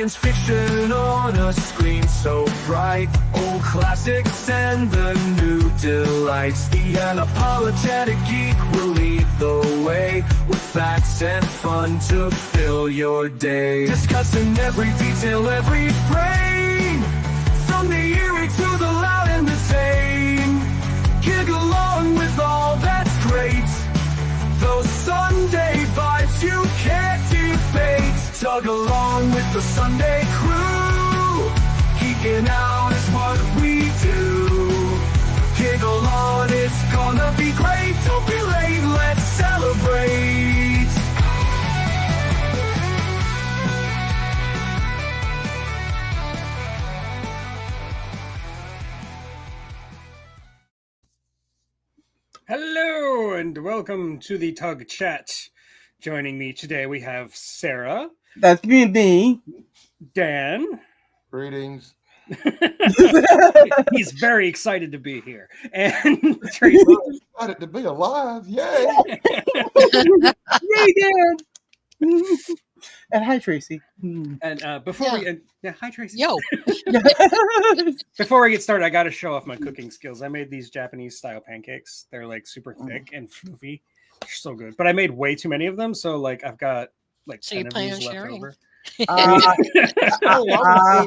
science fiction on a screen so bright. Old classics and the new delights. The unapologetic geek will lead the way, with facts and fun to fill your day. Discussing every detail, every frame, from the eerie to the loud and the tame. Gig along with all that's great, those Sunday vibes you can't debate. Tug along with the Sunday crew, geeking out is what we do. Giggle on, it's gonna be great. Don't be late, let's celebrate. Hello and welcome to the TUG chat. Joining me today we have Sarah. That's me. Dan. Greetings. He's very excited to be here. And Tracy. Excited to be alive. Yay. Yay, Dan. And hi, Tracy. And before we hi Tracy. Yo. Before we get started, I got to show off my cooking skills. I made these Japanese style pancakes. They're like super thick and floofy. They're so good. But I made way too many of them, so like I've got like So 10 you of plan these on left sharing? over. I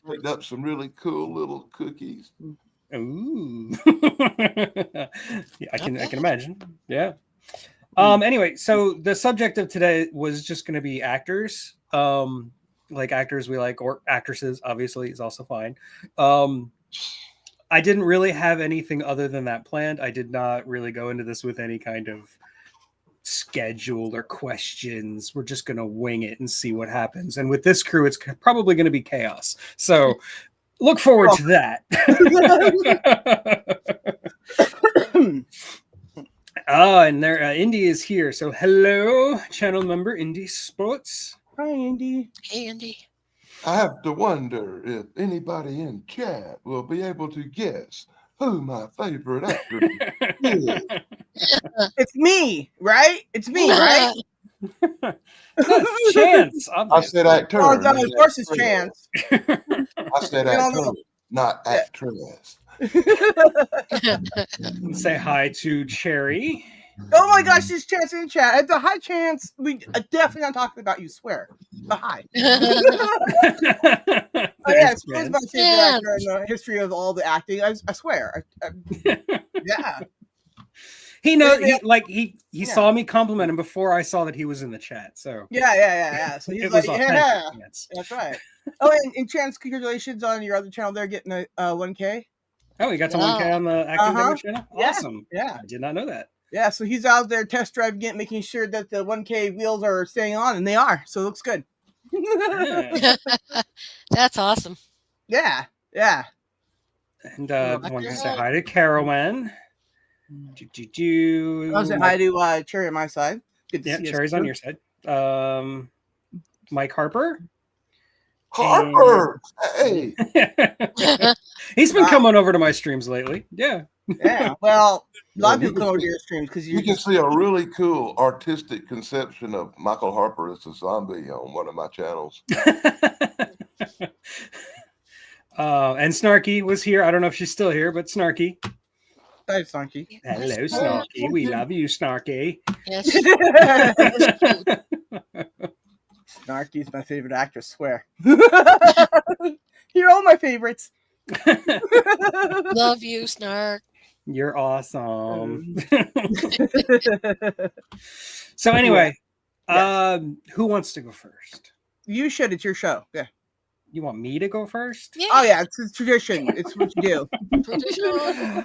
picked up some really cool little cookies. Ooh. Yeah, I can imagine. Yeah. Anyway, so the subject of today was just going to be actors. Like actors we like, or actresses, obviously, is also fine. I didn't really have anything other than that planned. I did not really go into this with any kind of schedule or questions. We're just going to wing it and see what happens. And with this crew, it's probably going to be chaos. So look forward to that. And there, Indy is here. So hello, channel member Indy Sports. Hi, Andy. Hey, Andy. I have to wonder if anybody in chat will be able to guess who my favorite actor is. It's me, right? It's me, right? Chance. I said actor. Oh, no, of course it's actress. Chance. I said actor, not actress. Say hi to Cherry. Oh my gosh, there's Chance in chat. Hi, Chance. We definitely not talking about you, swear. But hi. Oh, yeah, it's my favorite actor in the history of all the acting. I swear. Yeah. He knows. He saw me compliment him before I saw that he was in the chat. So Yeah. So he's it like, was yeah, Chance. that's right. Oh, and Chance, congratulations on your other channel there getting a 1K. Oh, you got to 1K on the acting demo channel? Yeah. Awesome. Yeah. I did not know that. Yeah, so he's out there test driving it, making sure that the 1K wheels are staying on, and they are. So it looks good. Yeah. That's awesome. Yeah. And I wanted to say hi to Carolyn. I'll say hi to Cherry on my side. Good to see Cherry's on your side. Mike Harper. Harper! Hey! He's been coming over to my streams lately. Yeah. Yeah. Well, a lot of people come over to your streams because you can see a really cool artistic conception of Michael Harper as a zombie on one of my channels. And Snarky was here. I don't know if she's still here, but Snarky. Hi, Snarky. Hello, Snarky. We love you, Snarky. Yes. Snarky's my favorite actor, swear. You're all my favorites. Love you, Snark. You're awesome. So anyway, who wants to go first? You should. It's your show. Yeah. You want me to go first? Yeah. Oh, yeah. It's a tradition. It's what you do. Traditional.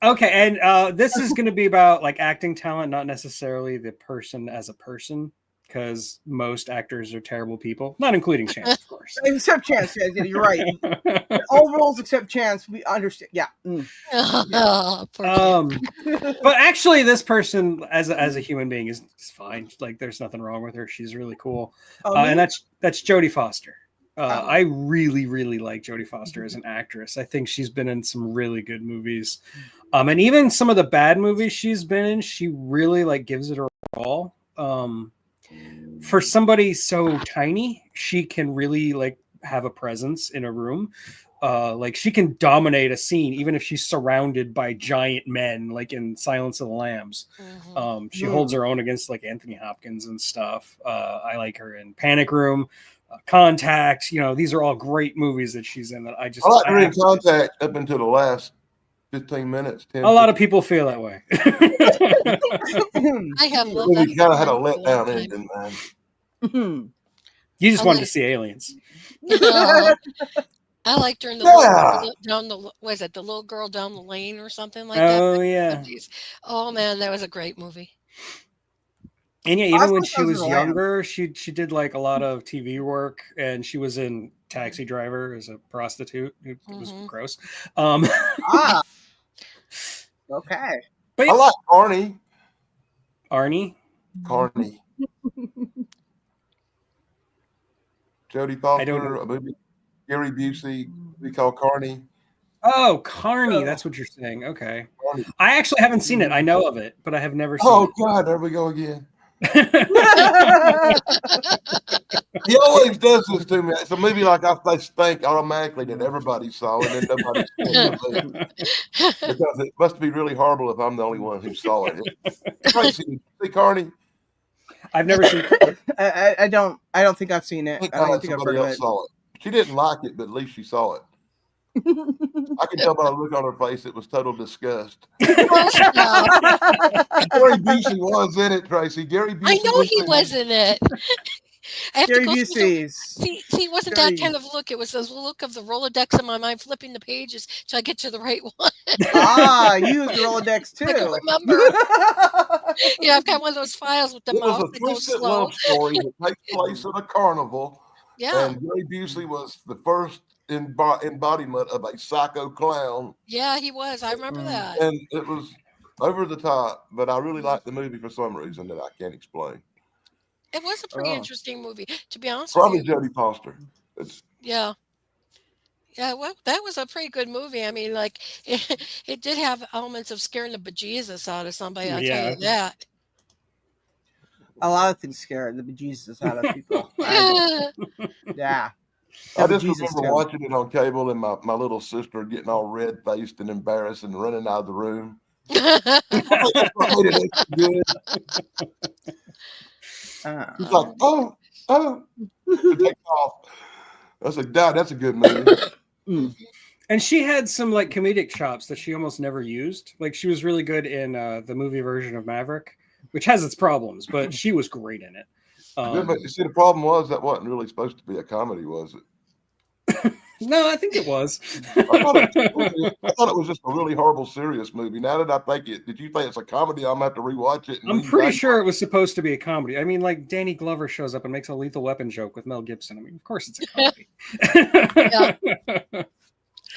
Okay, and this is going to be about like acting talent, not necessarily the person as a person, because most actors are terrible people, not including Chance, of course. Except Chance. Yeah, you're right. All rules except Chance. We understand. Yeah. But actually, this person as a human being is fine. Like, there's nothing wrong with her. She's really cool. And that's Jodie Foster. I really, really like Jodie Foster as an actress. I think she's been in some really good movies. And even some of the bad movies she's been in, she really like gives it her all. for somebody so tiny, she can really like have a presence in a room. Like she can dominate a scene even if she's surrounded by giant men, like in Silence of the Lambs. She holds her own against like Anthony Hopkins and stuff. I like her in Panic Room, Contact. You know, these are all great movies that she's in. That I just I like her in Contact up until the last 15 minutes. 10, a lot of people feel that way. I have loved that movie kind of had a movie for long letdown time. ending, man. You just I wanted to like- see aliens. No. I liked her in the Yeah. little girl down the was it the little girl down the lane or something like that? Oh yeah. Oh man, that was a great movie. And yeah, even when Oscar she Sons of was the Lamb. younger, she did like a lot of TV work, and she was in Taxi Driver as a prostitute. It was gross. Ah. Okay. But I yeah, like Carney. Arnie. Jodie I don't Foster, know. a movie. Gary Busey, we call Carney. Oh, Carney. That's what you're saying. Okay. Carney. I actually haven't seen it. I know of it, but I have never seen Oh it. God, there we go again. He always does this to me. It's a movie like I say Stank automatically that everybody saw and then nobody saw it. Because it must be really horrible if I'm the only one who saw it. Tracy, see Carney? I've never seen it. I don't think I've seen it. Thank I don't God think I've somebody heard of else it. saw it. She didn't like it, but at least she saw it. I can tell by the look on her face it was total disgust. Gary Busey was in it, Tracy. Gary Busey. I know he in it. was in it. I have Gary to go through the- Busey's. See, it wasn't Gary- that kind of look. It was the look of the Rolodex in my mind, flipping the pages till I get to the right one. Ah, you use the Rolodex I can too. remember. Yeah, I've got one of those files with the It was mouse a that goes twisted slow. love story that takes place at a carnival. Yeah, And Gary Busey was the first embodiment of a psycho clown. yeah, he was. I remember that. And it was over the top, but I really liked the movie for some reason that I can't explain. It was a pretty Oh. interesting movie, to be honest Probably with you. Jodie Foster. It's Yeah. Yeah, well, that was a pretty good movie. I mean, like, it did have elements of scaring the bejesus out of somebody, I'll tell you that. A lot of things scare the bejesus out of people. Yeah. I The just bejesus remember too. watching it on cable and my little sister getting all red faced and embarrassed and running out of the room. That's what made it extra good. Ah. It's like, oh, it takes off. I was like, Dad, that's a good movie. And she had some like comedic chops that she almost never used. Like she was really good in the movie version of Maverick, which has its problems, but she was great in it. But you see, the problem was that wasn't really supposed to be a comedy, was it? No, I think it was. I thought it was just a really horrible, serious movie. Now that I think it, did you think it's a comedy? I'm gonna have to rewatch it. I'm pretty sure it was supposed to be a comedy. I mean, like Danny Glover shows up and makes a Lethal Weapon joke with Mel Gibson. I mean, of course it's a comedy.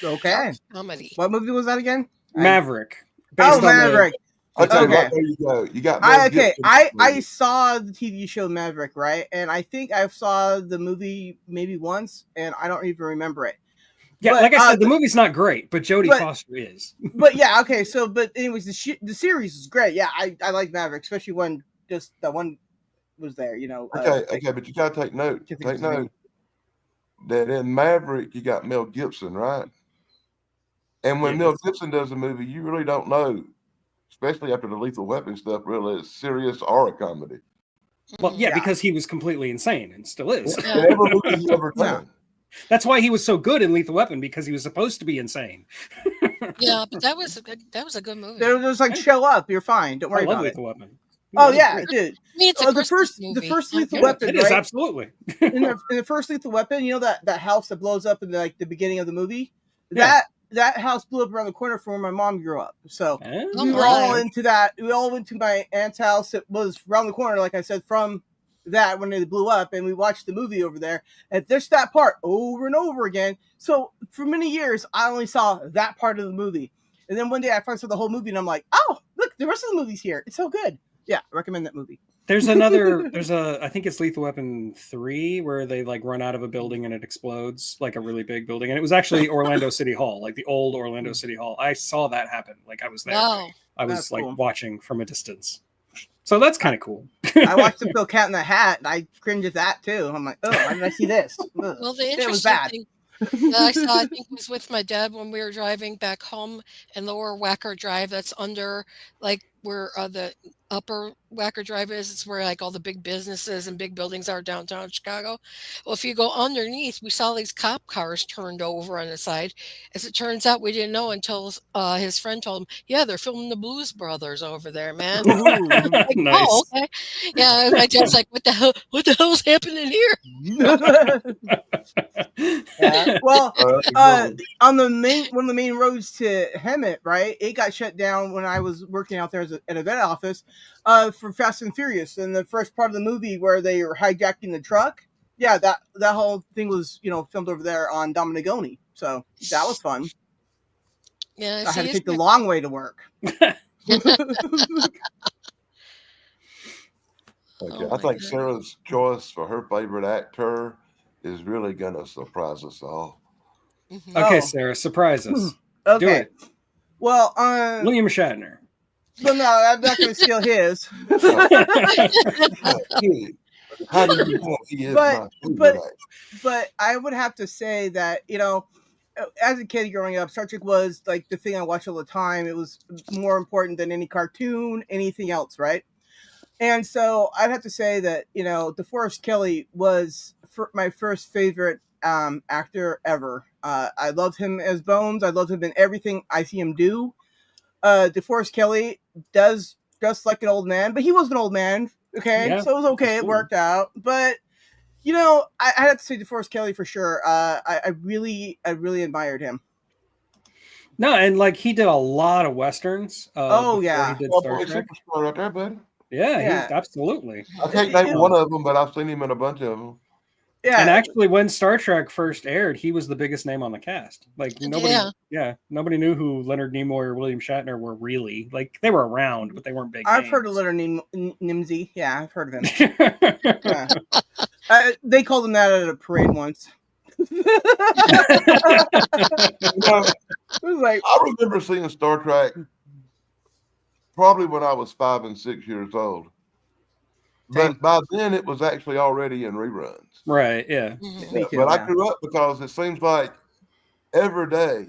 Okay. Comedy. What movie was that again? Maverick. Oh, Maverick. Okay, Okay. right, there you go. You got Mel I Gibson. I saw the TV show Maverick, right? And I think I saw the movie maybe once, and I don't even remember it. Yeah, But, like I said, the movie's not great, but Jodie Foster is. But yeah, okay. So, but anyways, the series is great. Yeah, I like Maverick, especially when just that one was there. You know. Okay, but you gotta take note. Can't think of Take his name. note that in Maverick you got Mel Gibson, right? And when Yeah, Mel but- Gibson does a movie, you really don't know, especially after the Lethal Weapon stuff, really it's serious or a comedy. Well, yeah, Yeah. because he was completely insane and still is. Yeah. In every movie he ever Yeah. done. That's why he was so good in Lethal Weapon, because he was supposed to be insane. Yeah, but that was a good movie. There was like, show up, you're fine. Don't I worry love about it. Lethal Weapon. Oh yeah, dude. I mean, it's a The Christmas first movie. Lethal Yeah, Weapon, it is right? absolutely. in the first Lethal Weapon, you know that house that blows up in the beginning of the movie. Yeah. That house blew up around the corner from where my mom grew up. So Oh, we were my. all into that. We all went to my aunt's house. It was around the corner, like I said, from that when they blew up, and we watched the movie over there. And there's that part over and over again. So for many years, I only saw that part of the movie. And then one day I finally saw the whole movie, and I'm like, oh, look, the rest of the movie's here. It's so good. Yeah, I recommend that movie. There's I think it's Lethal Weapon 3 where they like run out of a building and it explodes, like a really big building. And it was actually Orlando City Hall, like the old Orlando City Hall. I saw that happen. Like I was there. Wow. I was That's like cool. watching from a distance. So that's kind of cool. I watched the Bill Cat in the Hat, and I cringe at that too. I'm like, oh, why did I see this? Ugh. Well, the It was interesting bad. thing that I saw, I think, was with my dad when we were driving back home in Lower Wacker Drive. That's under like where the upper Wacker Drive is. It's where like all the big businesses and big buildings are downtown Chicago. Well, if you go underneath, we saw these cop cars turned over on the side. As it turns out, we didn't know until his friend told him, "Yeah, they're filming the Blues Brothers over there, man." Ooh. Like, Nice. oh, okay. Yeah, and my dad's like, "What the hell? What the hell's happening here?" Yeah. Well, That's a good one. on the one of the main roads to Hemet, right? It got shut down when I was working out there at a vet office, for Fast and Furious. And the first part of the movie where they were hijacking the truck, yeah, that whole thing was filmed over there on Dominigoni. So that was fun. Yeah, I had see, to take the long way to work. Okay, Oh I my think goodness. Sarah's choice for her favorite actor is really gonna surprise us all. Mhm. Okay, Oh. Sarah, surprise us. Do Okay. it. Well, William Shatner. but no, I'm not going to steal his. Hey, how do you know he is But- my favorite but- actor? But I would have to say that, as a kid growing up, Star Trek was like the thing I watched all the time. It was more important than any cartoon, anything else, right? And so I'd have to say that, DeForest Kelly was my first favorite actor ever. I loved him as Bones. I loved him in everything I see him do. DeForest Kelly does just like an old man, but he was an old man. Okay, Yeah, so it was okay. It worked out. But I have to say DeForest Kelly for sure. I really admired him. No, and like he did a lot of westerns. Oh, Before yeah. he did Oh, Star boy, Trek. superstar right there, buddy. Yeah, Yeah. he absolutely. I can't It- name it- one of them, but I've seen him in a bunch of them. Yeah, And actually, when Star Trek first aired, he was the biggest name on the cast. Like Yeah. nobody knew who Leonard Nimoy or William Shatner were really. Like they were around, but they weren't big. I've heard of Leonard Nimsey. Yeah, I've heard of him. Leonard. Yeah. They called him that at a parade once. It was like, I remember seeing Star Trek probably when I was 5 and 6 years old. Same. But by then it was actually already in reruns. Right? Yeah. Mhm. Me too, But I yeah. grew up because it seems like every day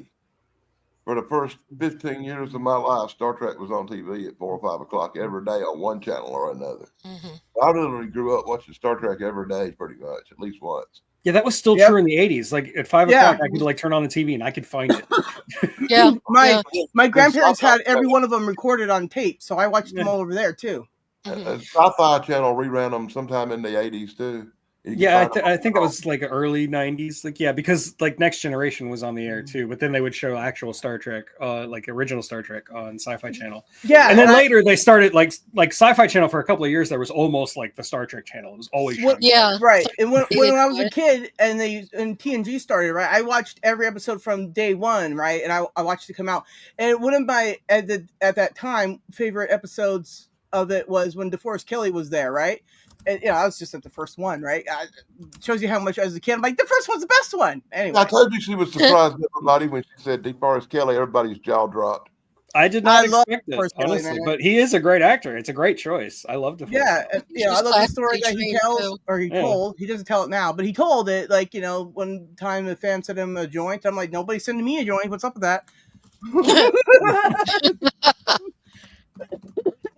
for the first 15 years of my life, Star Trek was on TV at 4 or 5 o'clock every day on one channel or another. Mhm. I literally grew up watching Star Trek every day, pretty much, at least once. Yeah, that was still Yep. true in the 80s. Like at 5 Yeah. o'clock, I could like turn on the TV and I could find it. Yeah. My Yeah. my grandparents had Sci-Fi every one of them recorded on tape, so I watched them Yeah. all over there too. Mhm. Sci-Fi Channel reran them sometime in the 80s too. You can Yeah, find them I on think that was like early 90s. Like, yeah, because like Next Generation was on the air too, but then they would show actual Star Trek, like original Star Trek on Sci-Fi Channel. Yeah, And then I- later they started like Sci-Fi Channel for a couple of years. There was almost like the Star Trek channel. It was always What- showing Yeah. right. And when They I was a did. kid and TNG started, right, I watched every episode from day one, right, and I watched it come out. And one of my at that time favorite episodes of it was when DeForest Kelly was there, right. And I was just at the first one, right. Shows you how much as a kid I'm like the first one's the best one. Anyway, I told you she was surprised everybody when she said DeForest Kelly. Everybody's jaw dropped. I did not I love expect it, Forrest Kelly, honestly, man. but he is a great actor. It's a great choice. I love DeForest yeah, Kelly. and, I She's love the story that classically he trained, tells, too. or he Yeah. told. He doesn't tell it now, but he told it. Like one time, a fan sent him a joint. I'm like, nobody's sending me a joint. What's up with that?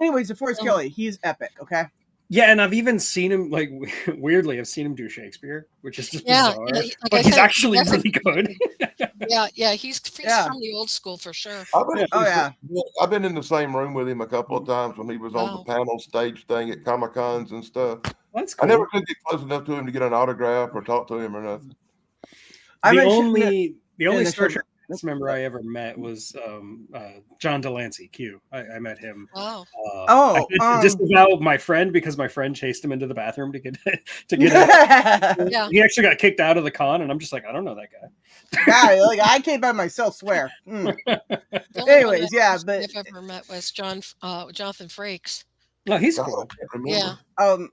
Anyways, DeForest Kelly, he's epic. Okay. Yeah, and I've even seen him like weirdly. I've seen him do Shakespeare, which is just Yeah, bizarre. yeah, like but I he's said, actually that's a- really good. Yeah. He's Yeah. from the old school for sure. Oh, yeah. I've been in the same room with him a couple of times when he was on Wow. the panel stage thing at Comic Cons and stuff. That's I cool. never could get close enough to him to get an autograph or talk to him or nothing. I the mentioned only the Star show- Trek cast member I ever met was John Delancey. Q. I met him. Wow. Oh, I had to disavow my friend because my friend chased him into the bathroom to get to get. Yeah. He actually got kicked out of the con, and I'm just like, I don't know that guy. guy, like I came by myself. Swear. The only Anyways, one yeah, I've but ever met was Jonathan Frakes. No, he's I cool. can't remember. Yeah.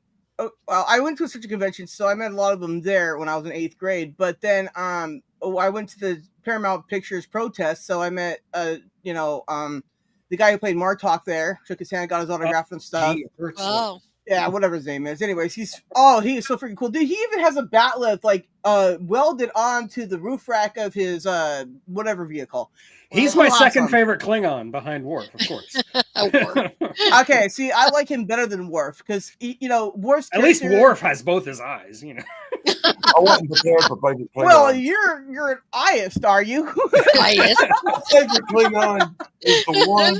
well, I went to such a convention, so I met a lot of them there when I was in 8th grade. But then, I went to the Paramount Pictures protest, so I met, the guy who played Martok there shook his hand, got his autograph and stuff. Gee, it hurts. Oh, Yeah, whatever his name is. Anyways, he is so freaking cool. Dude, he even has a bat lift like welded onto the roof rack of his whatever vehicle. He's my second favorite Klingon behind Worf, of course. Worf. Okay, see, I like him better than Worf because Worf's At least Worf has both his eyes, I wasn't prepared for favorite Klingon. Well, you're an Iist, are you? Iist. My favorite Klingon is the one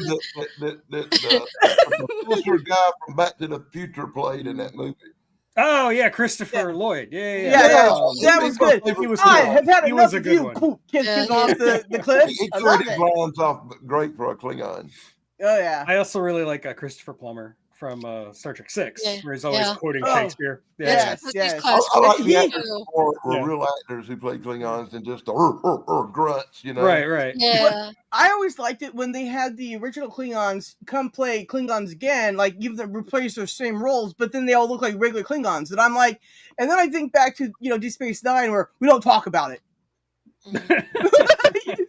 that the professor guy from Back to the Future played in that movie. Oh yeah, Christopher Lloyd. Yeah. That was good. He was I cool. have had He enough was a of good you. one. Poof, kiss off the cliff. He I love carried his it. lines off great for a Klingon. Oh yeah. I also really like Christopher Plummer from Star Trek 6, Yeah, where he's always yeah. quoting Oh, Shakespeare. Yeah. yes. He's Yes. classic I like the too. actors were Yeah. real actors who played Klingons and just the grunts, Right. Yeah. I always liked it when they had the original Klingons come play Klingons again, like even them replace their same roles, but then they all look like regular Klingons. And I'm like, and then I think back to Deep Space Nine, where we don't talk about it.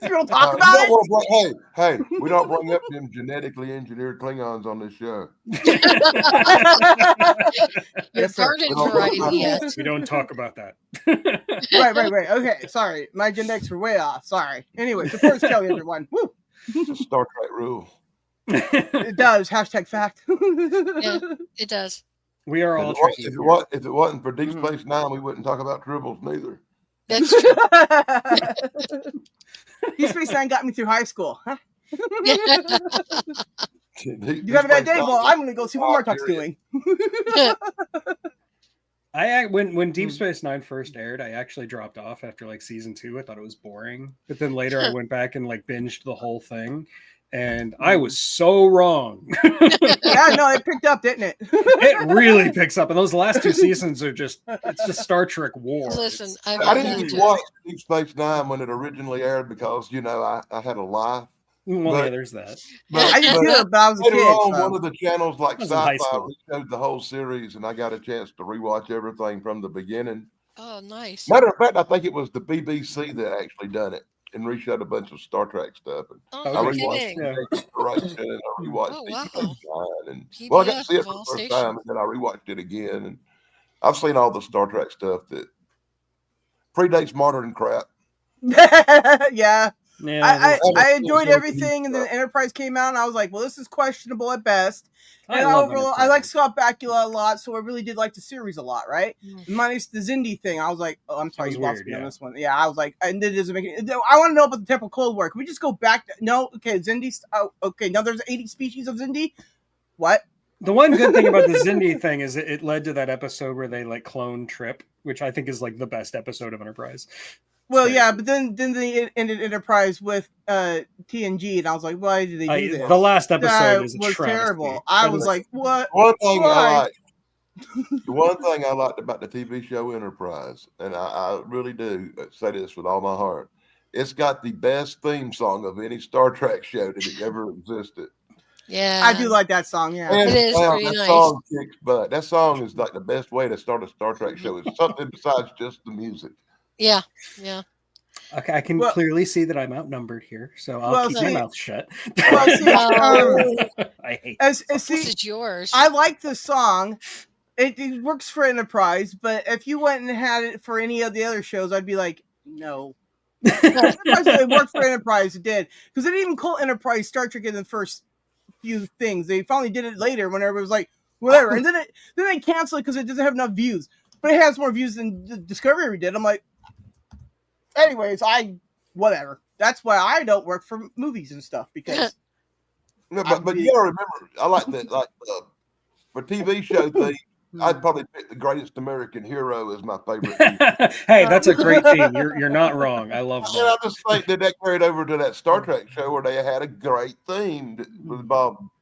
We don't talk about it. Hey, we don't bring up them genetically engineered Klingons on this show. Your Yes, sir. garden variety, yes. We don't talk about that. Right. Okay, sorry. My genetics were way off. Sorry. Anyway, the first Kelly, everyone. Woo! It's a Star Trek rule. It does. Hashtag fact. Yeah, it does. We are all If tricky. it wasn't for Deep Space Nine, we wouldn't talk about tribbles neither. That's true. Deep Space Nine got me through high school. Huh? You You have a bad day? Well, I'm going to go see what Martok's doing. When Deep Space Nine first aired, I actually dropped off after like season 2. I thought it was boring, but then later I went back and like binged the whole thing, and I was so wrong. Yeah, no, it picked up, didn't it? It really picks up, and those last 2 seasons are just Star Trek war. Listen, I didn't watch Deep Space Nine when it originally aired because I had a life. Well, But- yeah, there's that. I just did it, but I was a Later kid. on, So. one of the channels like I was in high Sci-Fi school. showed the whole series, and I got a chance to rewatch everything from the beginning. Oh, nice. Matter of fact, I think it was the BBC that actually done it and reshot a bunch of Star Trek stuff. And Oh, I no Okay. rewatched kidding. Yeah. the Restoration, and I rewatched Oh, Deep wow. Space Nine, and well, I got to see it PBS for of all the first stations. time, and then I rewatched it again, and I've seen all the Star Trek stuff that predates modern crap. Yeah. Yeah, I enjoyed everything, and then Enterprise came out, and I was like, well, this is questionable at best. And love overall, I Enterprise. like Scott Bakula a lot, so I really did like the series a lot, right? Mm. Minus the Zindi thing, I was like, oh, I'm sorry, was you lost weird, me on yeah. this one. Yeah, I was like, and it doesn't make it. I want to know about the Temple Cold War. Can we just go back? No, okay, Zindi. Oh, okay, now there's 80 species of Zindi. What? The one good thing about the Zindi thing is it led to that episode where they like clone Trip, which I think is like the best episode of Enterprise. Well, yeah, but then they ended Enterprise with TNG, and I was like, why did they do this? The last episode That is a was travesty. terrible. I It was is- like, what? One thing Why? the one thing I liked about the TV show Enterprise, and I really do say this with all my heart, it's got the best theme song of any Star Trek show that ever existed. Yeah. I do like that song, yeah. Hands It is down, pretty that nice. song kicks butt. That song is like the best way to start a Star Trek show. It's something besides just the music. Yeah. Okay, I can Well- clearly see that I'm outnumbered here, so I'll Well, keep my see- mouth shut. Well, see, I hate as This see, is yours. I like the song. It works for Enterprise, but if you went and had it for any of the other shows, I'd be like, no. It worked for Enterprise, it did. Because they didn't even call Enterprise Star Trek in the first few things. They finally did it later when everybody was like, whatever. And then they canceled it because it doesn't have enough views. But it has more views than the Discovery did. I'm like, anyways, whatever. That's why I don't work for movies and stuff, because No, but you gotta remember, I like that. Like for TV show thing, I'd probably pick The Greatest American Hero as my favorite. Hey, that's a great theme. You're not wrong. I love And I that. just think that carried over to that Star Trek show where they had a great theme with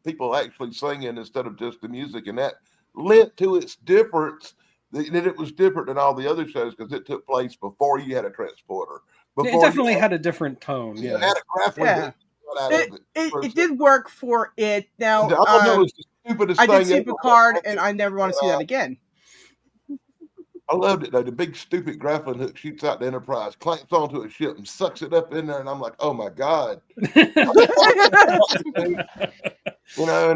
people actually singing instead of just the music, and that lent to its difference. That it was different than all the other shows because it took place before you had a transporter. It definitely had a different tone. You Yeah. had a graphic Yeah. out of it. it did work for it. Now, I don't know, it's the stupidest I thing did see ever. Picard, and I never want to see that again. I loved it though. The big stupid grappling hook shoots out the Enterprise, clamps onto a ship, and sucks it up in there. And I'm like, oh my god, and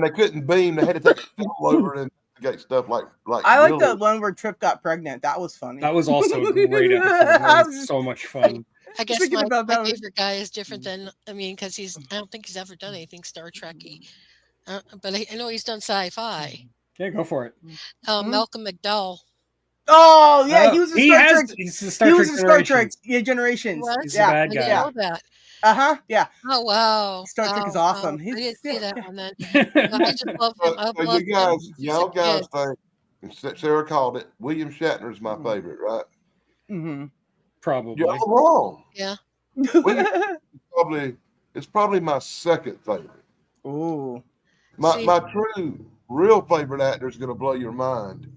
they couldn't beam. They had to take a film over and investigate stuff like I like really. the one where Trip got pregnant. That was funny. That was also a great episode. That was so much fun. I guess thinking my about that one. favorite guy is different than because I don't think he's ever done anything Star Trekky, but I know he's done sci-fi. Yeah, go for it. Malcolm McDowell. Oh yeah, he was in Star Trek. He's in Star He Trek was in Star Trek. Generations. Yeah, Generations. What? He's the Yeah, bad I guy. didn't know that. yeah. Oh wow! Star Trek is Wow, awesome. wow. I didn't see that one then. I just Yeah. love him. I So love you guys, him. y'all guys think, and Sarah called it, William Shatner is my favorite, right? Mm-hmm. Probably. You're all wrong. Yeah. It's probably my second favorite. Ooh. My true, real favorite actor is going to blow your mind.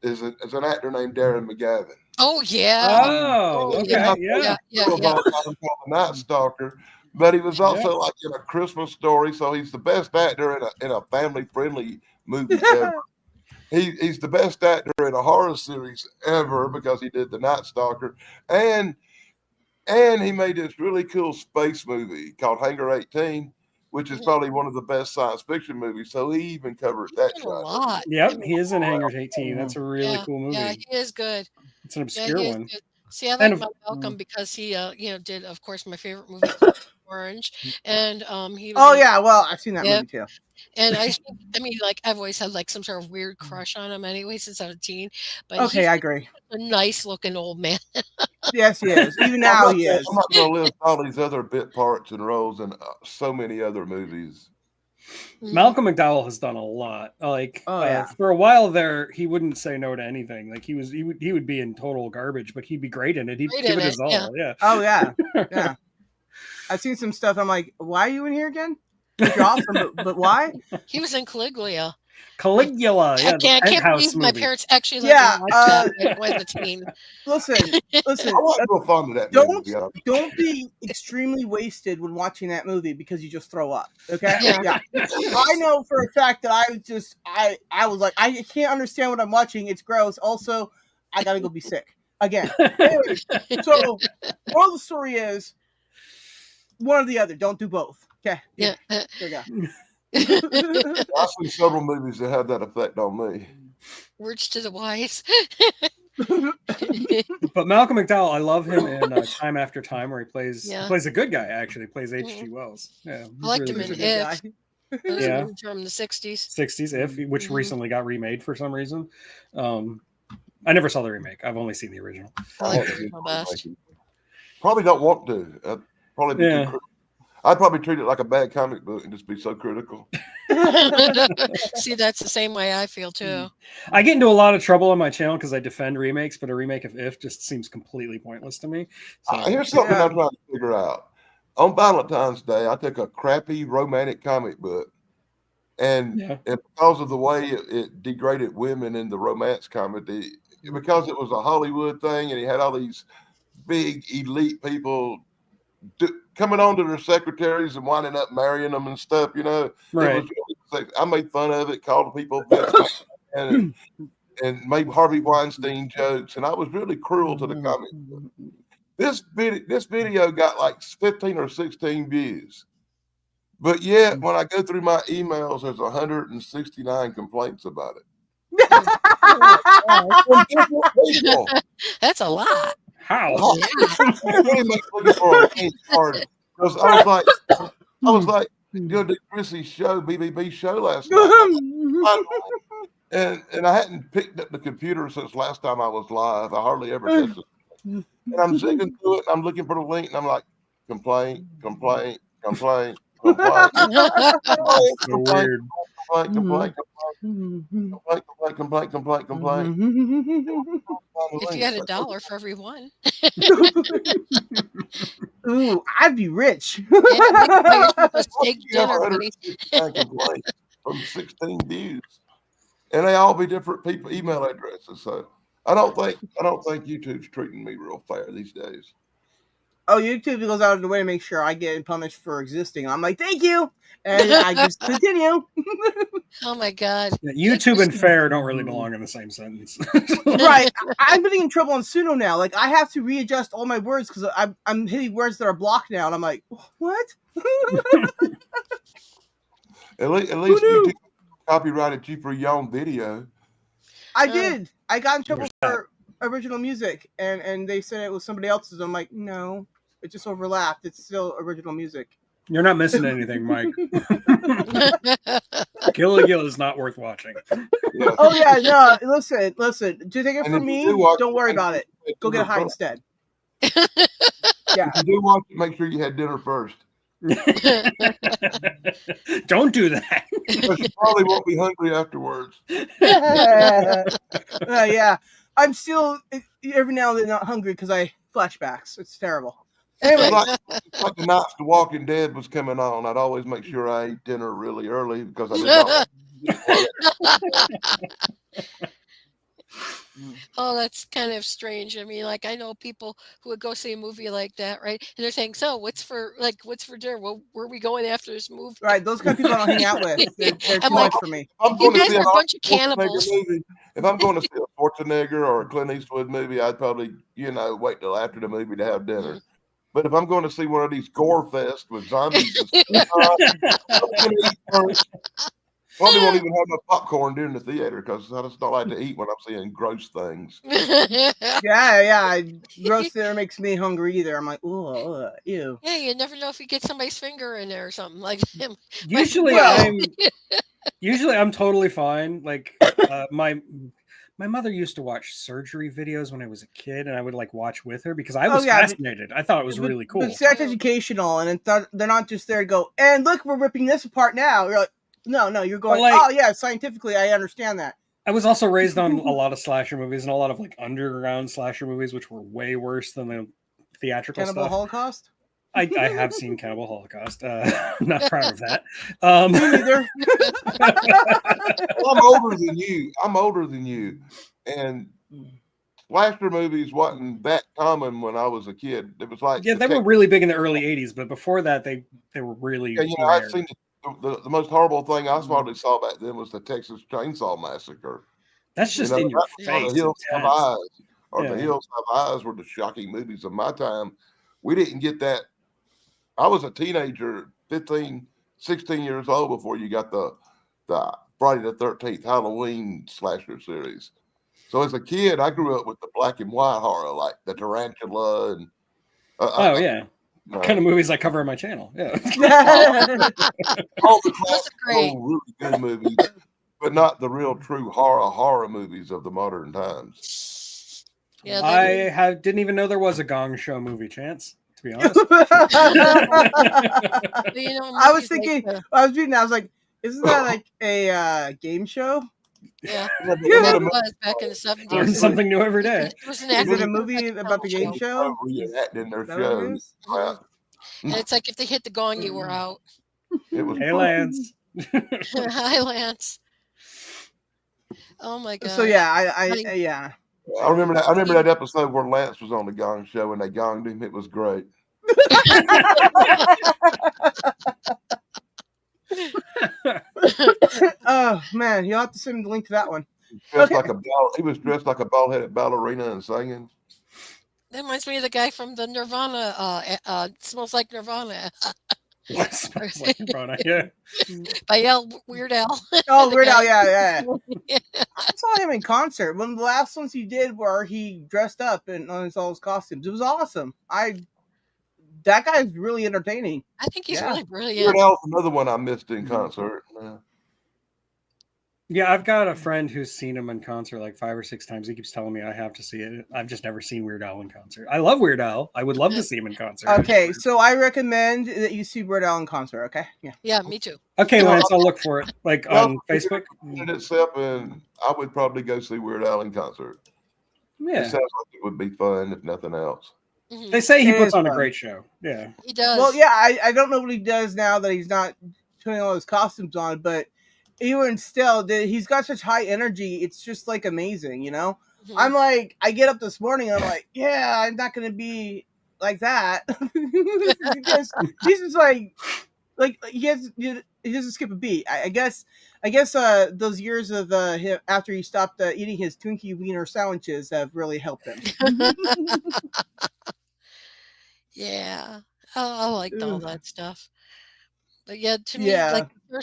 Is an actor named Darren McGavin. Oh yeah. Oh, okay. Yeah. Called The Night Stalker, but he was also like in A Christmas Story, so he's the best actor in a family-friendly movie ever. He's the best actor in a horror series ever because he did The Night Stalker, and he made this really cool space movie called Hangar 18, which is probably one of the best science fiction movies. So he even covered that. He's done a lot. Yep, he is in Hangar 18. That's a really cool movie. Yeah, he is good. It's an obscure one. Good. See, I like Malcolm because he, did, of course, my favorite movie, Orange, and he. Oh yeah, well, I've seen that movie too. And I mean, like I've always had like some sort of weird crush on him anyway since I was a teen. But okay, I agree. A nice looking old man. Yes, he is. Even now, he is. I'm not going to list all these other bit parts and roles in so many other movies. Malcolm McDowell has done a lot. Like for a while there, he wouldn't say no to anything. Like he would be in total garbage, but he'd be great in it. He'd give it his all. Yeah. Oh yeah, yeah. I've seen some stuff. I'm like, why are you in here again? You're awesome, but why? He was in Caligula. Caligula. I can't believe my parents actually let me watch that when I was a teen. Listen. I wasn't real fond of that movie. Don't be extremely wasted when watching that movie because you just throw up. Okay? Yeah. I know for a fact that I was like, I can't understand what I'm watching. It's gross. Also, I gotta go be sick again. Anyway, so moral of the story is one or the other. Don't do both. Okay. Yeah. There you go. I've seen several movies that had that effect on me. Words to the wise. But Malcolm McDowell, I love him in Time After Time, where he plays a good guy. Actually, plays H.G. Wells. Yeah, I liked him in If. Yeah, from the 60s. 60s, If, which recently got remade for some reason. I never saw the remake. I've only seen the original. I like the original best. Probably don't want to. I'd probably treat it like a bad comic book and just be so critical. See, that's the same way I feel too. I get into a lot of trouble on my channel because I defend remakes, but a remake of If just seems completely pointless to me. So, here's something I'm trying to figure out. On Valentine's Day, I took a crappy romantic comic book, and because of the way it degraded women in the romance comedy, because it was a Hollywood thing, and he had all these big elite people coming on to their secretaries and winding up marrying them and stuff, Right. It was really, I made fun of it, called people and made Harvey Weinstein jokes, and I was really cruel to the comic book. This video got like 15 or 16 views. But yet, when I go through my emails, there's 169 complaints about it. That's a lot. How? It really makes me looking for a main card. Because I was like, did Chrissy's show, BBB show last night. And I hadn't picked up the computer since last time I was live. I hardly ever touched it. And I'm zigging through it, and I'm looking for the link, and I'm like, complaint. So weird. Complaint. If you had $1 for every one. Ooh, I'd be rich. Steak dinner, buddy. From 16 views, and they all be different people email addresses. So I don't think YouTube's treating me real fair these days. Oh, YouTube goes out of the way to make sure I get punished for existing. I'm like, thank you, and I just continue. Oh my God. Yeah, YouTube and fair don't really belong in the same sentence. Right, I'm getting in trouble on Suno now. Like, I have to readjust all my words because I'm hitting words that are blocked now, and I'm like, what? At least YouTube copyrighted you for your own video. I did. I got in trouble There's for original music, and they said it was somebody else's. I'm like, no, it just overlapped. It's still original music. You're not missing anything, Mike. Gilligan is not worth watching. Yeah. Oh yeah, no. Listen. Do you take it And from if you me? do watch Don't it, worry make about sure it. you had Go get dinner high first. instead. Yeah. If you do watch it, make sure you had dinner first. Don't do that. Because you probably won't be hungry afterwards. Yeah. I'm still every now and then not hungry because I flashbacks. It's terrible. Anyway, It's like the nights The Walking Dead was coming on. I'd always make sure I ate dinner really early because I did not Oh, that's kind of strange. I mean, like I know people who would go see a movie like that, right? And they're saying, "So, what's for dinner? Well, where are we going after this movie?" right, those kind of people I don't hang out with. They're I'm too like, much for me. I'm you going to guys see are an a bunch of Schwarzenegger cannibals. movie. If I'm going to see a Schwarzenegger or a Clint Eastwood movie, I'd probably, wait till after the movie to have dinner. But if I'm going to see one of these gore fest with zombies and stuff, I'm going to eat first. Probably won't even have my popcorn during the theater because I just don't like to eat when I'm seeing gross things. Yeah. Gross dinner makes me hungry either. I'm like, oh, ew. Yeah, you never know if you get somebody's finger in there or something like him. Usually, Well- I'm totally fine. Like my mother used to watch surgery videos when I was a kid, and I would like watch with her because I was fascinated. I thought it was really cool. But that's educational, and they're not just there to go, and look, we're ripping this apart now. You're like, no, you're going, like- oh yeah, scientifically, I understand that. I was also raised on a lot of slasher movies and a lot of like underground slasher movies, which were way worse than the theatrical Cannibal stuff. Holocaust? I have seen Cannibal Holocaust. I'm not proud of that. Me neither. Well, I'm older than you. And slasher movies wasn't that common when I was a kid. It was like Yeah, they were really big in the early 80s, but before that they were really I've rare. seen the most horrible thing I probably saw back then was the Texas Chainsaw Massacre. That's just in your Or face. The Hills Have intense. Eyes. Or Yeah. The Hills Have Eyes were the shocking movies of my time. We didn't get that. I was a teenager, 15, 16 years old before you got the Friday the 13th Halloween slasher series. So as a kid, I grew up with the black and white horror, like the tarantula and Oh yeah. Kind of movies I cover on my channel. Yeah. all the Those are great. really good movies, but not the real true horror movies of the modern times. Yeah, I didn't even know there was a Gong Show movie, Chance, to be honest. I was thinking, I was reading that, I was like, isn't that like a game show? Yeah, Yeah, it was back in the Learn 70s. something new every day. It was an Is it a acting movie about the game show? Reenacting their Is that what it shows. is? Yeah. And it's like if they hit the gong, you were out. It was Hey, Lance. Hi, Lance. Oh my god. So yeah, yeah. I remember that episode where Lance was on the Gong Show and they gonged him. It was great. Oh man, you'll have to send me the link to that one. He was dressed like a bald-headed ballerina and singing. That reminds me of the guy from the Nirvana. Smells like Nirvana. Smells like Nirvana, yeah. By Weird Al. Oh, Weird Al, yeah. I saw him in concert. One of the last ones he did where he dressed up in all his costumes. It was awesome. That guy's really entertaining. I think he's really brilliant. Weird Al's another one I missed in concert. Yeah, I've got a friend who's seen him in concert like 5 or 6 times. He keeps telling me I have to see it. I've just never seen Weird Al in concert. I love Weird Al. I would love to see him in concert. Okay, so I recommend that you see Weird Al in concert, okay? Yeah. Yeah, me too. Okay, Lance, I'll look for it. Like on Facebook. Itself, and I would probably go see Weird Al in concert. Yeah. It sounds like it would be fun if nothing else. Mhm. They say he It puts is on a fun. great show. Yeah. He does. Well, yeah, I don't know what he does now that he's not putting all his costumes on, but even still, he's got such high energy. It's just like amazing, you know? Mhm. I'm like, I get up this morning and I'm like, yeah, I'm not going to be like that because he's just like he doesn't skip a beat. I guess those years of him after he stopped eating his Twinkie Wiener sandwiches have really helped him. Yeah. I liked all Ugh. that stuff. But yeah, to me, like Yeah.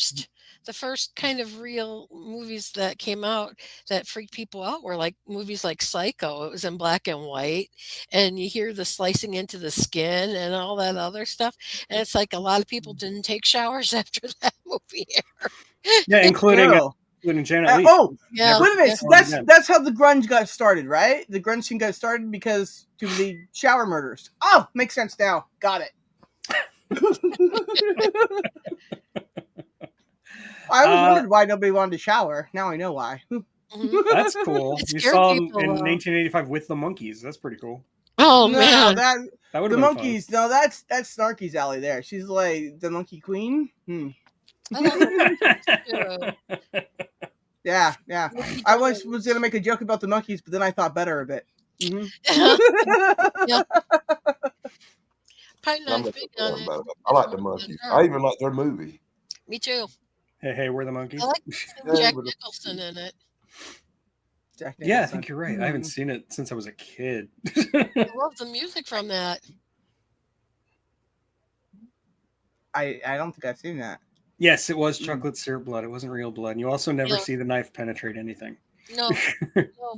the first kind of real movies that came out that freaked people out were like movies like Psycho. It was in black and white, and you hear the slicing into the skin and all that other stuff. And it's like a lot of people didn't take showers after that movie. Yeah, including No. Janet Leigh. Yeah. Wait a minute. Yeah. So that's how the grunge got started, right? The grunge scene got started because too many shower murders. Oh, makes sense now. Got it. I always wondered why nobody wanted to shower. Now I know why. Mhm. That's cool. It You scared saw him people, in though. 1985 with the Monkeys. That's pretty cool. Oh No, man. that That would the have been monkeys. No, that's Snarky's alley. There, she's like the monkey queen. I love the fun. Yeah. Mickey I was Dolenz. gonna make a joke about the monkeys, but then I thought better of it. Yeah. Probably I'm not as not big gonna on worry it. about it. I like the monkeys. I even like their movie. Me too. Hey, we're the Monkeys. I like Yeah, Jack but- Nicholson in it. Jack Yeah, I Nicholson. think you're right. I haven't seen it since I was a kid. I love the music from that. I don't think I've seen that. Yes, it was chocolate syrup blood. It wasn't real blood. And you also never Yeah. see the knife penetrate anything. No,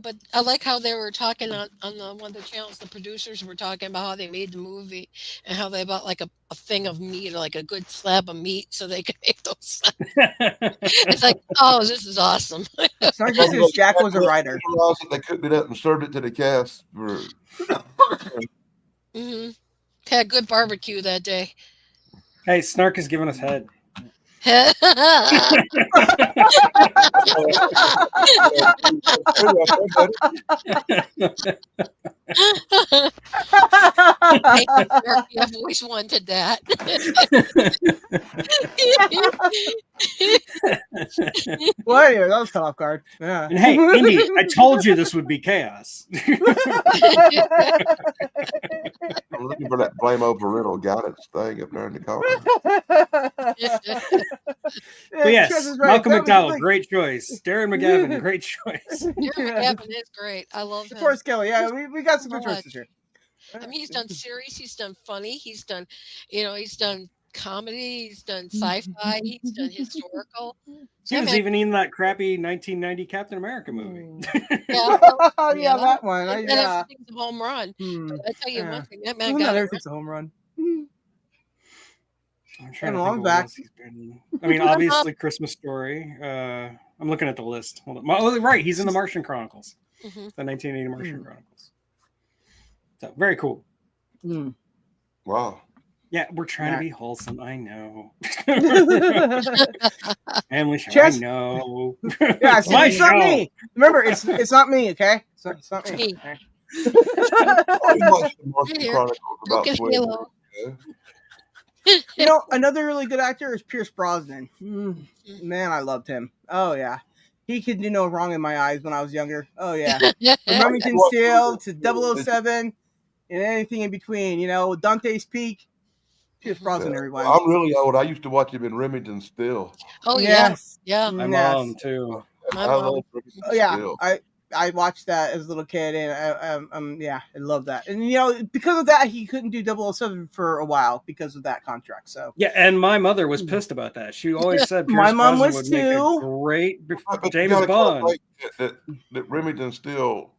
but I like how they were talking on one of the channels. The producers were talking about how they made the movie and how they bought like a thing of meat or like a good slab of meat so they could make those. It's like, oh, this is awesome. Snarky says Jack was a writer. They cooked it up and served it to the cast. For... Hmm. Had good barbecue that day. Hey, Snark is giving us head. I've always wanted that. Well, anyway, that was cut off guard. Yeah. And hey, Indy, I told you this would be chaos. I'm looking for that blame parental guidance thing up there in the car. But yes, Chris is right. Malcolm That was McDowell, like- great choice. Darren McGavin, great choice. Gavin is great. I love him. Of course, Kelly. Yeah, we got some good So much. choices here. I mean, he's done series, he's done funny, he's done, he's done comedy, he's done sci-fi, he's done historical. He was even in that crappy 1990 Captain America movie. Yeah, Yeah, that one. and Yeah. everything's a home run. But I tell you Yeah. one thing, that man Well, got not it. everything's a home run. I'm trying And to long think of what back. else he's been in. I mean, obviously Christmas Story. I'm looking at the list. Hold on. Oh, right, he's in the Martian Chronicles, Mhm. the 1980 Martian Chronicles. So very cool. Wow. Yeah, we're trying to be wholesome. I know. Yeah, Family show. Chess- I know. it's my not show. me. Remember, it's not me. Okay, it's not me. Me. Okay. I watched the Martian Here. Chronicles about Look at 12 years Halo. ago. You know, another really good actor is Pierce Brosnan. Man, I loved him. Oh yeah, he could do no wrong in my eyes when I was younger. Oh yeah, from Remington Steele to 007 and anything in between. You know, Dante's Peak. Pierce Brosnan, everyone. I'm really old. I used to watch him in Remington Still. Oh yeah, Yes. yeah. My Yes. mom too. My I mom. love Remington Oh yeah, Still. I watched that as a little kid, and yeah, I love that. And you know, because of that, he couldn't do 007 for a while because of that contract. So Yeah, and my mother was pissed about that. She always said Pierce My mom Brosnan was would make a too. great But you James gotta Bond. calculate that Remington Still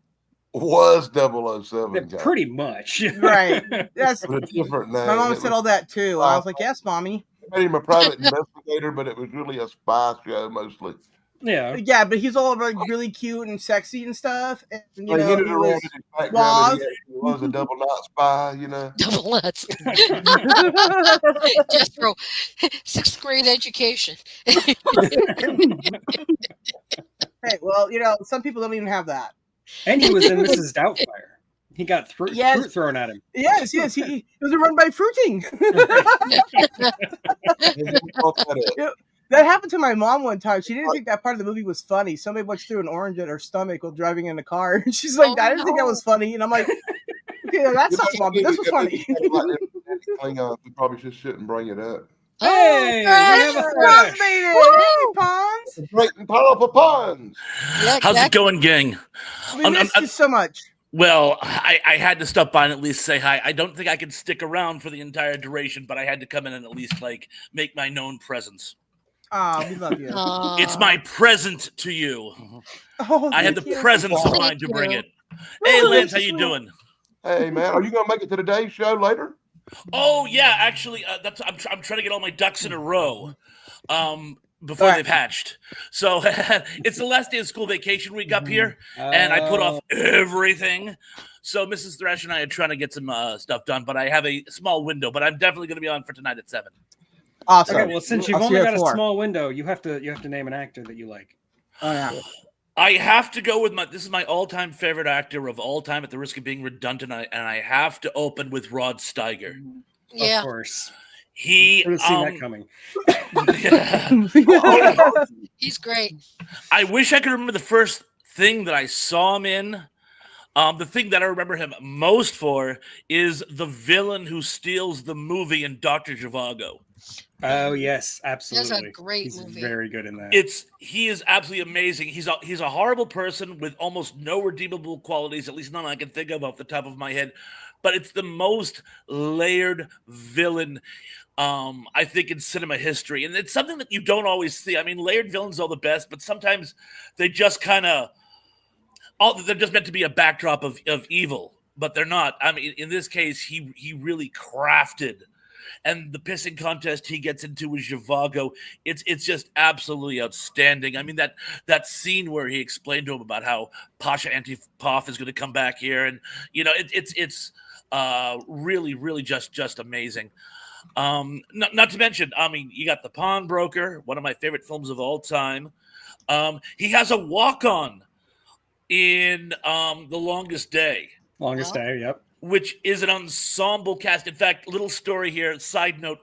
was 007 Yeah, guy. pretty much. right, that's But a different name. my mom It said was- all that too. I was like, yes, mommy. They made him a private investigator, but it was really a spy show mostly. Yeah. Yeah, but he's all like really cute and sexy and stuff. And you They know, hit it he around was in his background suave. that he was a double knot spy, you know. Double nuts. Jethro, 6th grade education. Hey, well, you know, some people don't even have that. And he was in Mrs. Doubtfire. He got Yes. fruit thrown at him. Yes, it was a run by fruiting. That happened to my mom one time. She didn't think that part of the movie was funny. Somebody once threw an orange at her stomach while driving in the car. And she's like, Oh, I didn't think that no. was funny. And I'm like, Yeah, that's not small, but this was funny. We probably just shouldn't bring it up. Hey, we have a Pons fresh. made it. Hey, Pons. Great and powerful puns. Yeah, How's it exactly. going, gang? We missed you so much. Well, I had to stop by and at least say hi. I don't think I can stick around for the entire duration, but I had to come in and at least make my known presence. We love you. It's my present to you. Oh, I had the thank you. presence of Thank mind to bring you. it. Hey, Oh, Lance, that's how you sweet. doing? Hey, man, are you going to make it to today's show later? Oh yeah, actually, I'm trying to get all my ducks in a row. Before All right. they've hatched. So it's the last day of school vacation week up here, and I put off everything. So Mrs. Thrash and I are trying to get some stuff done, but I have a small window. But I'm definitely going to be on for tonight at 7. Awesome. Okay, well, since you've I'll see only you at got a 4. small window, you have to name an actor that you like. Oh yeah. I have to go with this is my all-time favorite actor of all time, at the risk of being redundant, and I have to open with Rod Steiger. Yeah. Of course. He Should have seen that coming. He's great. I wish I could remember the first thing that I saw him in. The thing that I remember him most for is the villain who steals the movie in Dr. Zhivago. Oh yes, absolutely. That's a great He's movie. very good in that. He is absolutely amazing. He's a horrible person with almost no redeemable qualities, at least none I can think of off the top of my head. But it's the most layered villain, I think, in cinema history, and it's something that you don't always see. I mean, layered villains are the best, but sometimes they just they're just meant to be a backdrop of evil, but they're not. I mean, in this case, he really crafted. And the pissing contest he gets into with Zhivago, it's just absolutely outstanding. I mean, that scene where he explained to him about how Pasha Antipov is going to come back here, and it's really, really just amazing. Not to mention, I mean, you got The Pawnbroker, one of my favorite films of all time. He has a walk-on in The Longest Day. Longest Day, yep. Which is an ensemble cast. In fact, little story here, side note,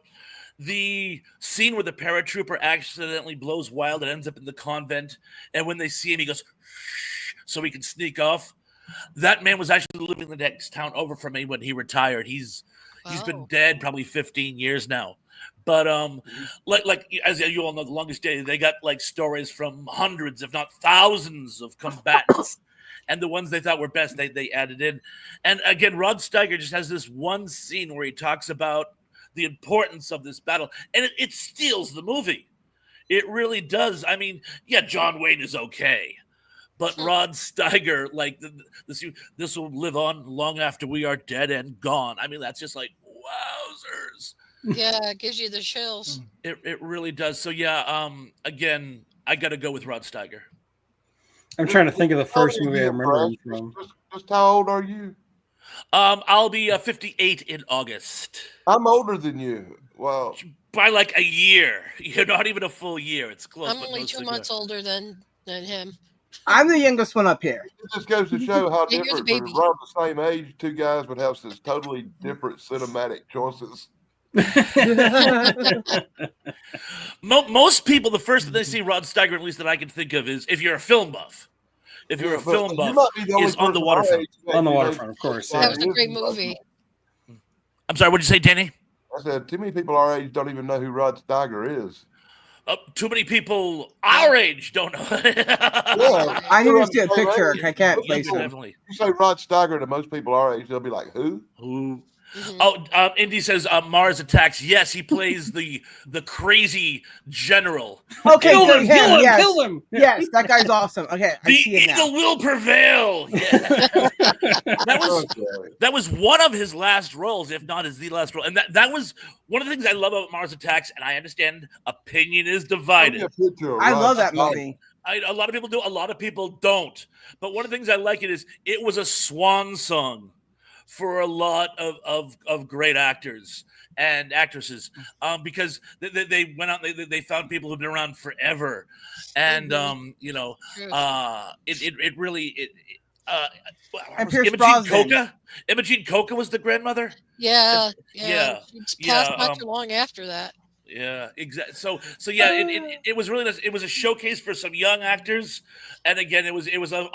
the scene where the paratrooper accidentally blows wild and ends up in the convent, and when they see him, he goes, shh, so he can sneak off. That man was actually living in the next town over from me when he retired. He's been dead probably 15 years now. But like as you all know, The Longest Day, they got like stories from hundreds, if not thousands, of combatants. And the ones they thought were best, they added in. And again, Rod Steiger just has this one scene where he talks about the importance of this battle. And it steals the movie. It really does. I mean, yeah, John Wayne is okay. But Rod Steiger, like, this will live on long after we are dead and gone. I mean, that's just like, wowzers. Yeah, it gives you the chills. It really does. So, yeah, again, I got to go with Rod Steiger. I'm trying to think of the first movie I remember him from. Just how old are you? I'll be 58 in August. I'm older than you. Well, by like a year. You're not even a full year. It's close. I'm only 2 months older than him. I'm the youngest one up here. it just goes to show how Yeah, you're the different. baby. We're around the same age. Two guys would have such totally different cinematic choices. Most people, the first thing they see Rod Steiger, at least that I can think of, is if you're a film buff. If you're a film buff, is On the Waterfront. On the Waterfront, of course. That was a great movie. I'm sorry, what'd you say, Danny? I said, too many people our age don't even know who Rod Steiger is. Too many people our age don't know. Yeah, I need to see a picture. I can't Yeah, place it. definitely. You say Rod Steiger to most people our age, they'll be like, who? Who? Mhm. Oh, Indy says Mars Attacks. Yes, he plays the crazy general. Okay, Kill good. him! Kill him! Yes. Kill him! Yes, that guy's awesome. Okay, I The see him eagle now. will prevail. Yeah. Okay. That was one of his last roles, if not the last role. And that was one of the things I love about Mars Attacks, and I understand opinion is Send me divided. a picture of I Rod love that Steiger. movie. A lot of people do, a lot of people don't. But one of the things I like it was a swan song for a lot of great actors and actresses, because they went out, they found people who've been around forever, and it really And Pierce Imogene Brosnan. Coca. Imogene Coca was the grandmother. Yeah. Yeah, It's yeah, passed not too long after that. Yeah, exactly. So yeah, it was really nice. It was a showcase for some young actors, and again, it was a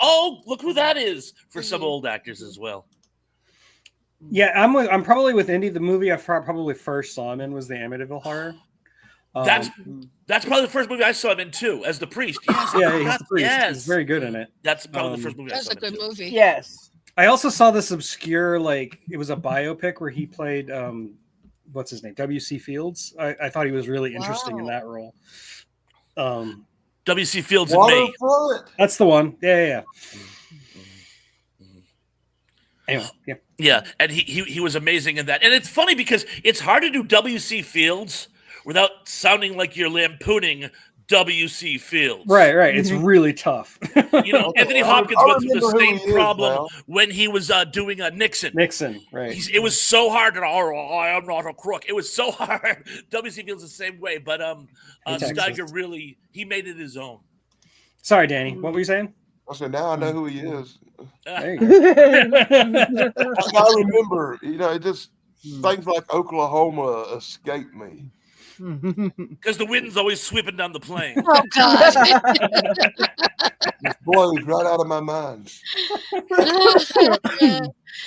look who that is for some Mhm. old actors as well. Yeah, I'm probably with Indy. The movie I probably first saw him in was the Amityville Horror. That's probably the first movie I saw him in too, as the priest. Yes, yeah, he's the priest. Yes, He's very good in it. That's probably the first movie I That's saw a him in good too. movie. Yes. I also saw this obscure, like, it was a biopic where he played what's his name, W.C. Fields. I thought he was really interesting in Wow. that role. W.C. Fields and me. Waterfront. That's the one. Yeah. Anyway, yeah. Yeah, and he was amazing in that. And it's funny because it's hard to do W.C. Fields without sounding like you're lampooning W.C. Fields. Right. It's really tough. You know, Anthony Hopkins I went through the remember who same he is problem now. when he was doing Nixon. Right. It was so hard. I am not a crook. It was so hard. W.C. Fields the same way, but Steiger really he made it his own. Sorry, Danny. What were you saying? I said, now I know who he is. There you go. I remember, it just things like Oklahoma escaped me. Because the wind's always sweeping down the plain. Oh God. It blows right out of my mind.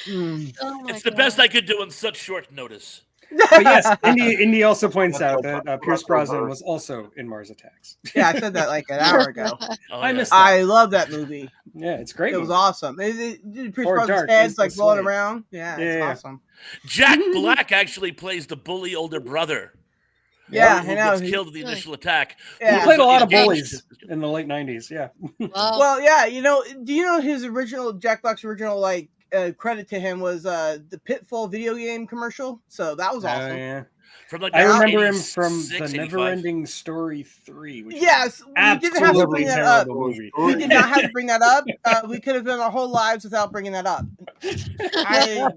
It's the best I could do on such short notice. But yes, Indy also points out that Pierce Brosnan was also in Mars Attacks. Yeah, I said that like an hour ago. I missed that. I love that movie. Yeah, it's great. It was awesome. Pierce Or Brosnan's Dark head's is like the rolling slave. around. Yeah, it's awesome. Jack Black actually plays the bully older brother. Yeah, who I know. gets killed in the initial attack. Yeah. He played a lot of Engaged. bullies in the late 90s. Yeah. Wow. Well, yeah, do you know his original, Jack Black's original, credit to him was the Pitfall video game commercial? So that was awesome. Yeah. From like I remember him from 86, the 85. Never-Ending Story 3. Which Yes, we didn't have to bring that up. terrible movie. We did not have to bring that up. We could have done our whole lives without bringing that up. I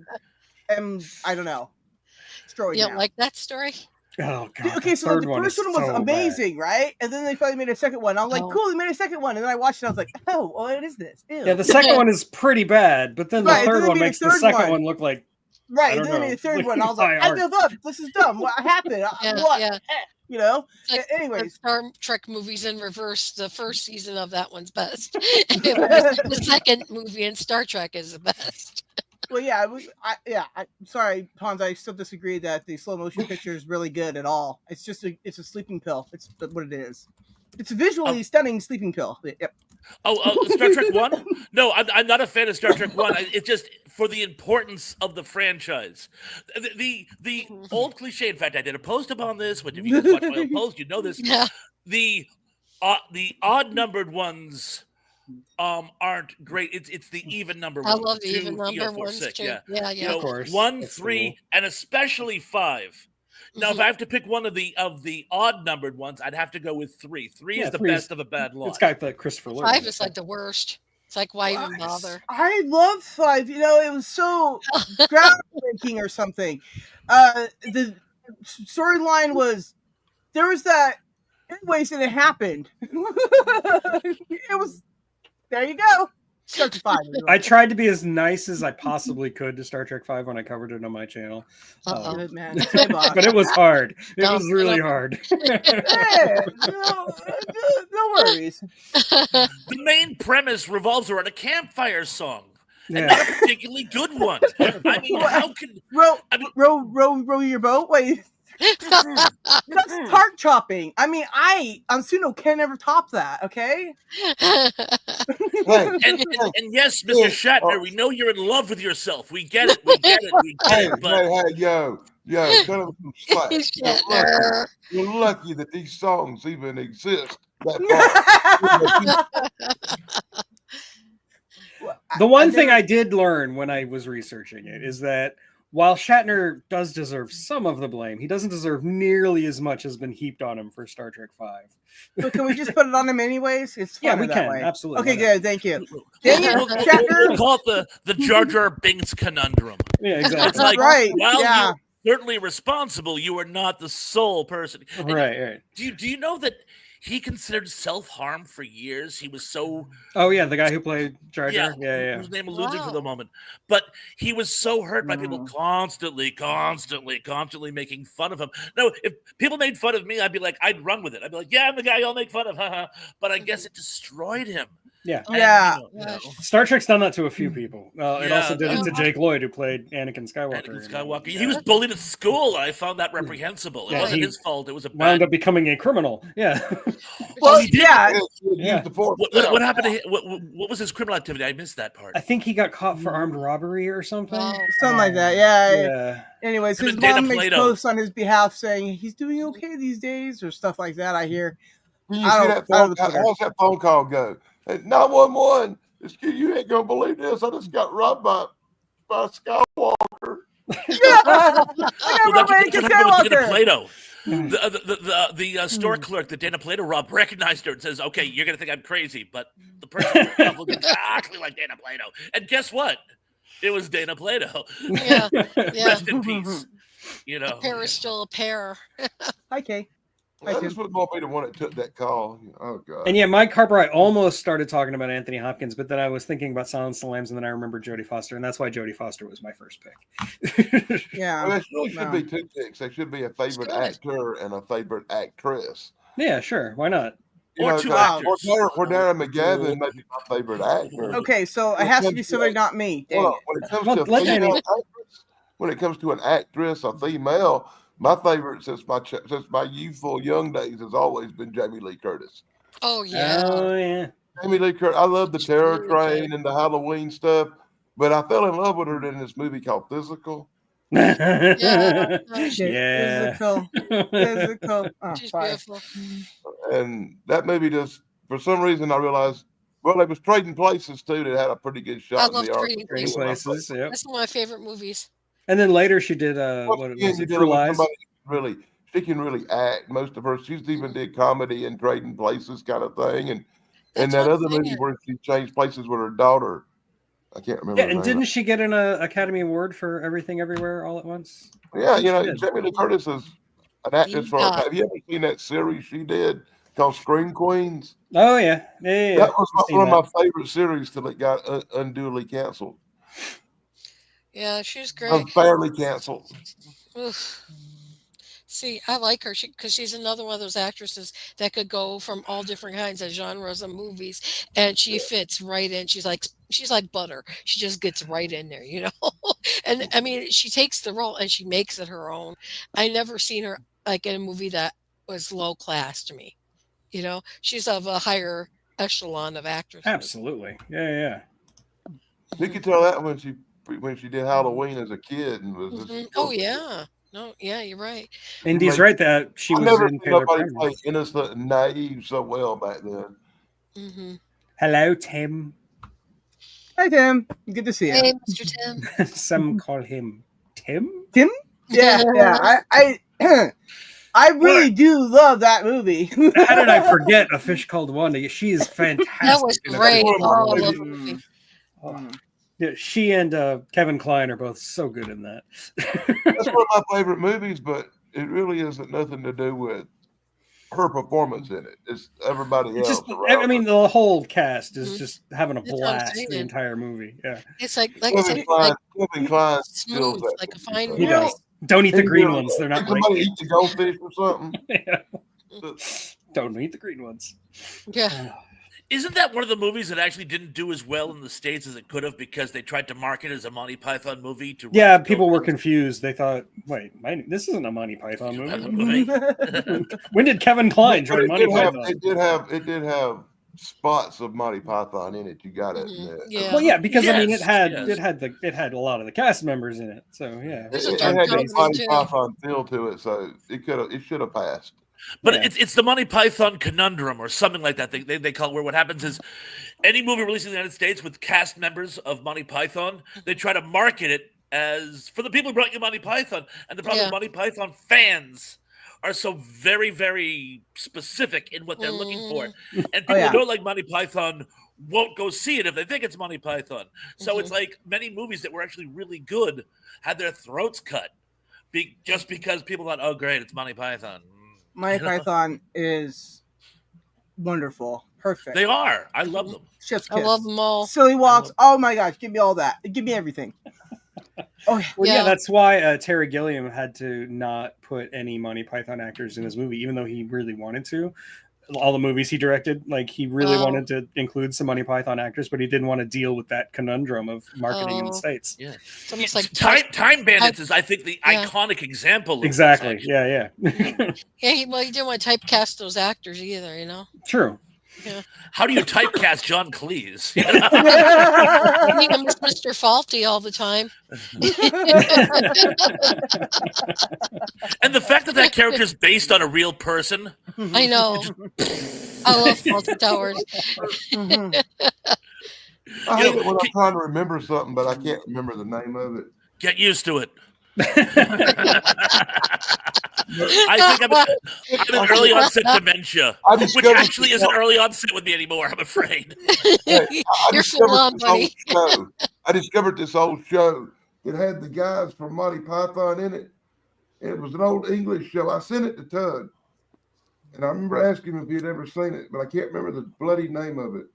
don't know. Destroyed You now. don't like that story? Oh god. Okay, so the first one was amazing, right? And then they finally made a second one. I was like, Oh. cool, they made a second one. And then I watched it, I was like, oh, what is this? Ew. Yeah, the second one is pretty bad, but then the Right, third then they one made a makes the third second one. one look like Right, I and don't then they made know. a third one. I was High like, I art. give up. This is dumb. What happened? What? Yeah. You know? It's like Anyways. the Star Trek movies in reverse. The first season of that one's best. The second movie in Star Trek is the best. Well, yeah, I'm sorry, Hans. I still disagree that the slow motion picture is really good at all. It's just it's a sleeping pill. It's what it is. It's a visually stunning sleeping pill. Yep. Star Trek 1? No, I'm not a fan of Star Trek 1. It's just for the importance of the franchise. The old cliche, in fact, I did a post about this. If you watch my old post, you know this. Yeah. The odd-numbered ones aren't great. It's the even number I ones. love the 2, even number 4, ones 6, too. yeah. Yeah. Of course. 1, That's the 3, rule. and especially 5. Now, if I have to pick one of the odd numbered ones, I'd have to go with 3. 3 is the 3 is- best of a bad lot. It's got the Christopher Lloyd. 5 is like the worst. It's like, why even bother? I love 5. It was so groundbreaking or something. The storyline was there was that. Anyways, and it happened. It was. There you go. Star Trek 5. I tried to be as nice as I possibly could to Star Trek 5 when I covered it on my channel. Uh-oh. Good, man. Same box. But it was hard. It No, was really no. hard. Hey, no worries. The main premise revolves around a campfire song. And Yeah. not a particularly good one. I mean, how can Row your boat. Wait, that's park chopping. I mean, on Suno can never top that. Okay. Hey, and yes, Mr. Shatner, we know you're in love with yourself. We get it. We get hey, it. But yo, cut him some slack. Shatner. You're lucky that these songs even exist. That The one thing I did learn when I was researching it is that while Shatner does deserve some of the blame, he doesn't deserve nearly as much has been heaped on him for Star Trek 5. But can we just put it on him anyways? It's Yeah, funner we that can. way. Absolutely. Okay, Why not? good. Thank you. Dang it, we'll Shatner. call it the Jar Jar Binks conundrum. Yeah, It's exactly. like, Right, while yeah. you're certainly responsible, you are not the sole person. And Right. Do you know that he considered self-harm for years? He was so Oh, yeah, the guy who played Jar Jar. Yeah. whose name eludes me for Wow. the moment. But he was so hurt by people constantly making fun of him. No, if people made fun of me, I'd run with it. I'd be like, yeah, I'm the guy y'all make fun of. But I guess it destroyed him. Yeah. And, Yeah. Star Trek's done that to a few people. It also did it Yeah. to Jake Lloyd, who played Anakin Skywalker. Anakin in that one. Skywalker. He was bullied at school, and I found that reprehensible. Yeah, It wasn't he his fault. It was a Wound bad. up becoming a criminal. Yeah. Oh, he did. Yeah. Yeah. The force. What happened to him? What was his criminal activity? I missed that part. I think he got caught for armed robbery or something. Oh. Something like that. Yeah. Yeah. Anyways, Him his and Dana mom makes Plato. posts on his behalf saying he's doing okay these days or stuff like that. I hear. Can you I see don't- that I phone? don't put her- How's that phone call go? Hey, 911. You ain't gonna believe this. I just got robbed by Skywalker. I Well, got that's Anakin what happened with Dana Skywalker. Plato. The store clerk that Dana Plato robbed recognized her and says, "Okay, you're gonna think I'm crazy, but the person looks exactly like Dana Plato." And guess what? It was Dana Plato. Yeah. Yeah. Rest in peace. You know. A pair is still a pair. Hi, Kay. That just wouldn't want me the one that took that call. Oh god. And yeah, Mike Harper, I almost started talking about Anthony Hopkins, but then I was thinking about Silence of the Lambs, and then I remembered Jodie Foster, and that's why Jodie Foster was my first pick. Yeah. Well, it really should No. be two picks. There should be a favorite good. actor and a favorite actress. Yeah, sure. Why not? Or two 'cause actors. For Darren McGavin, maybe my favorite actor. Okay, so it has to be somebody not me. Dang Well, it. when it comes Well, to a let female Danny- actress, when it comes to an actress, a female, my favorite since my youthful young days has always been Jamie Lee Curtis. Oh yeah. Oh, yeah. Jamie Lee Curtis, I love the Terror really Train good. and the Halloween stuff, but I fell in love with her in this movie called Physical. Yeah. Yeah. Physical. Oh, She's fire. beautiful. And that movie just, for some reason, I realized, well, it was Trading Places too that had a pretty good shot. I in love the arc. Trading Trading Places, yep. That's one of my favorite movies. And then later she did Once what again, was you it? did it True with Lies. somebody who she can really act. Most of her, she's even did comedy and Trading Places kind of thing, and That's that what I'm other movie saying. where she changed places with her daughter. I can't remember. Yeah, her and name. didn't she get an Academy Award for Everything Everywhere All at Once? Yeah, you know, She did. Jamie Lee Curtis is an actress. Yeah. Have you ever seen that series she did called Scream Queens? Oh yeah, yeah. That was I've seen one of that. my favorite series till it got unduly canceled. Yeah, she's great. Unfairly canceled. Oof. See, I like her because she's another one of those actresses that could go from all different kinds of genres of movies, and she fits right in. She's like butter. She just gets right in there, you know. And I mean, she takes the role and she makes it her own. I never seen her like in a movie that was low class to me. You know, she's of a higher echelon of actresses. Absolutely. Yeah. You could tell that when she did Halloween as a kid and was. Mhm. Oh yeah. No, yeah, you're right. Indy's Like, right that she I was never in seen Taylor nobody Primer. play innocent and naive so well back then. Mm-hmm. Hello, Tim. Hi, Tim. Good to see you. Hey, Mr. Tim. Some call him Tim. Yeah. I really do love that movie. How did I forget A Fish Called Wanda? She is fantastic. That was in A great. Fish Called Oh, I Wanda. love the movie. Oh. Yeah, she and Kevin Kline are both so good in that. That's one of my favorite movies, but it really isn't nothing to do with her performance in it. It's everybody It's else. just, around I mean, the whole cast is Mhm. just having a That's what I'm blast the saying. entire movie. Yeah, It's like I Kevin said, Kline, like Kevin Kline steals smooth, that. like a movie, fine so. he wine. does. Don't eat the He green really ones; they're not Did great. somebody eat the goldfish or something? Yeah. Don't eat the green ones. Yeah. Isn't that one of the movies that actually didn't do as well in the States as it could have because they tried to market it as a Monty Python movie? Yeah, people were confused. They thought, "Wait, this isn't a Monty Python movie." When did Kevin Kline But join Monty Python? it did have spots of Monty Python in it. You got it. Mhm. Yeah. Yeah. Well, yeah, because I mean, Yes, it had yes. it had a lot of the cast members in it. So yeah, It, There's a it Doug had Jones that Monty too. Python feel to it, so it should have passed. But Yeah. it's the Monty Python conundrum or something like that. They call it, where what happens is any movie released in the United States with cast members of Monty Python, they try to market it as for the people who brought you Monty Python. And the problem Yeah. is Monty Python fans are so very, very specific in what they're looking for. And people yeah. who don't like Monty Python won't go see it if they think it's Monty Python. So it's like many movies that were actually really good had their throats cut just because people thought, oh, great, it's Monty Python. Monty Python is wonderful. Perfect. They are. I love them. Chef's I kiss. love them all. Silly walks. Oh my gosh, give me all that. Give me everything. Oh yeah. Well, yeah, Yeah. that's why Terry Gilliam had to not put any Monty Python actors in his movie, even though he really wanted to. all the movies he directed. Like he really wanted to include some Monty Python actors, but he didn't want to deal with that conundrum of marketing in the States. Yeah, It's almost like Time Bandits is, I think, the iconic example of exactly. this, Yeah. Yeah, he didn't want to typecast those actors either, you know. True. Yeah. How do you typecast John Cleese? He was Mr. Faulty all the time. And the fact that that character is based on a real person. I know. I love Faulty Towers. I hate it when I'm trying to remember something, but I can't remember the name of it. Get used to it. I think I'm an early onset dementia, which actually isn't early onset with me anymore, I'm afraid. You're full on, buddy. I discovered this old show. It had the guys from Monty Python in it. And it was an old English show. I sent it to Tug. And I remember asking him if he'd ever seen it, but I can't remember the bloody name of it.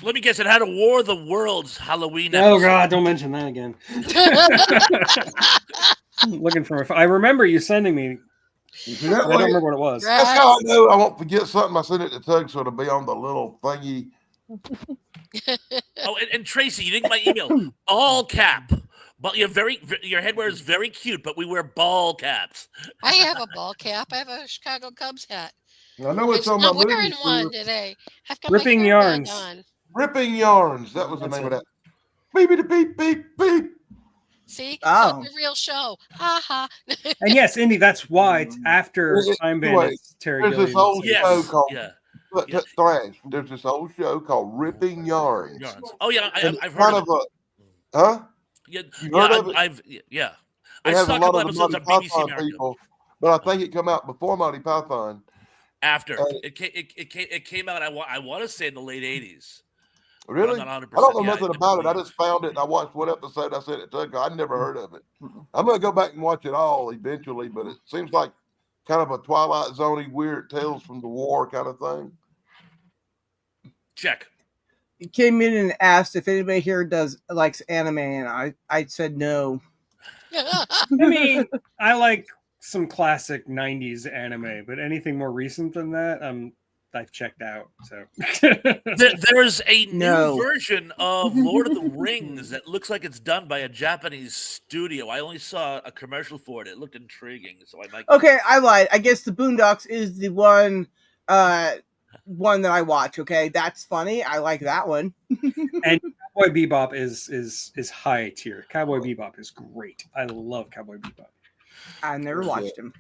Let me guess, it had a War of the Worlds Halloween episode. Oh, episode. God, don't mention that again. Looking for I remember you sending me. I don't remember what it was. That's how I know I won't forget something. I sent it to Tug, so it'll be on the little thingy. Oh, and Tracy, you didn't get my email. All cap. But your headwear is very cute, but we wear ball caps. I have a ball cap. I have a Chicago Cubs hat. I know it's on not my wearing movie one tour. today. I've got Ripping my Yarns. on. Ripping Yarns. That was the name of that. Beep, beep, beep, beep, beep. See? Oh. It's a real show. Ha ha. And yes, Indy, that's why it's after Time Bandits. Terry There's this old show called Thrash. There's this old show called Ripping Yarns. Oh yeah, And I've it's heard kind of it. Huh? Yeah, You heard of it? I It saw has a a lot couple of the episodes Monty on BBC Python America. people, but I think it came out before Monty Python. After it came out, I want to say in the late '80s. Really? I'm not 100%. I don't know nothing about it. I just found it and I watched one episode. I sent it to Tug. I'd never heard of it. I'm going to go back and watch it all eventually, but it seems like kind of a Twilight Zone-y, weird Tales from the War kind of thing. Check. He came in and asked if anybody here likes anime, and I said no. I mean, I like some classic 90s anime, but anything more recent than that, I've checked out. So There's a new version of Lord of the Rings that looks like it's done by a Japanese studio. I only saw a commercial for it. It looked intriguing, so I might. Okay, I lied. I guess the Boondocks is the one that I watch. Okay, that's funny. I like that one. And Cowboy Bebop is high tier. Cowboy Bebop is great. I love Cowboy Bebop. I never watched him.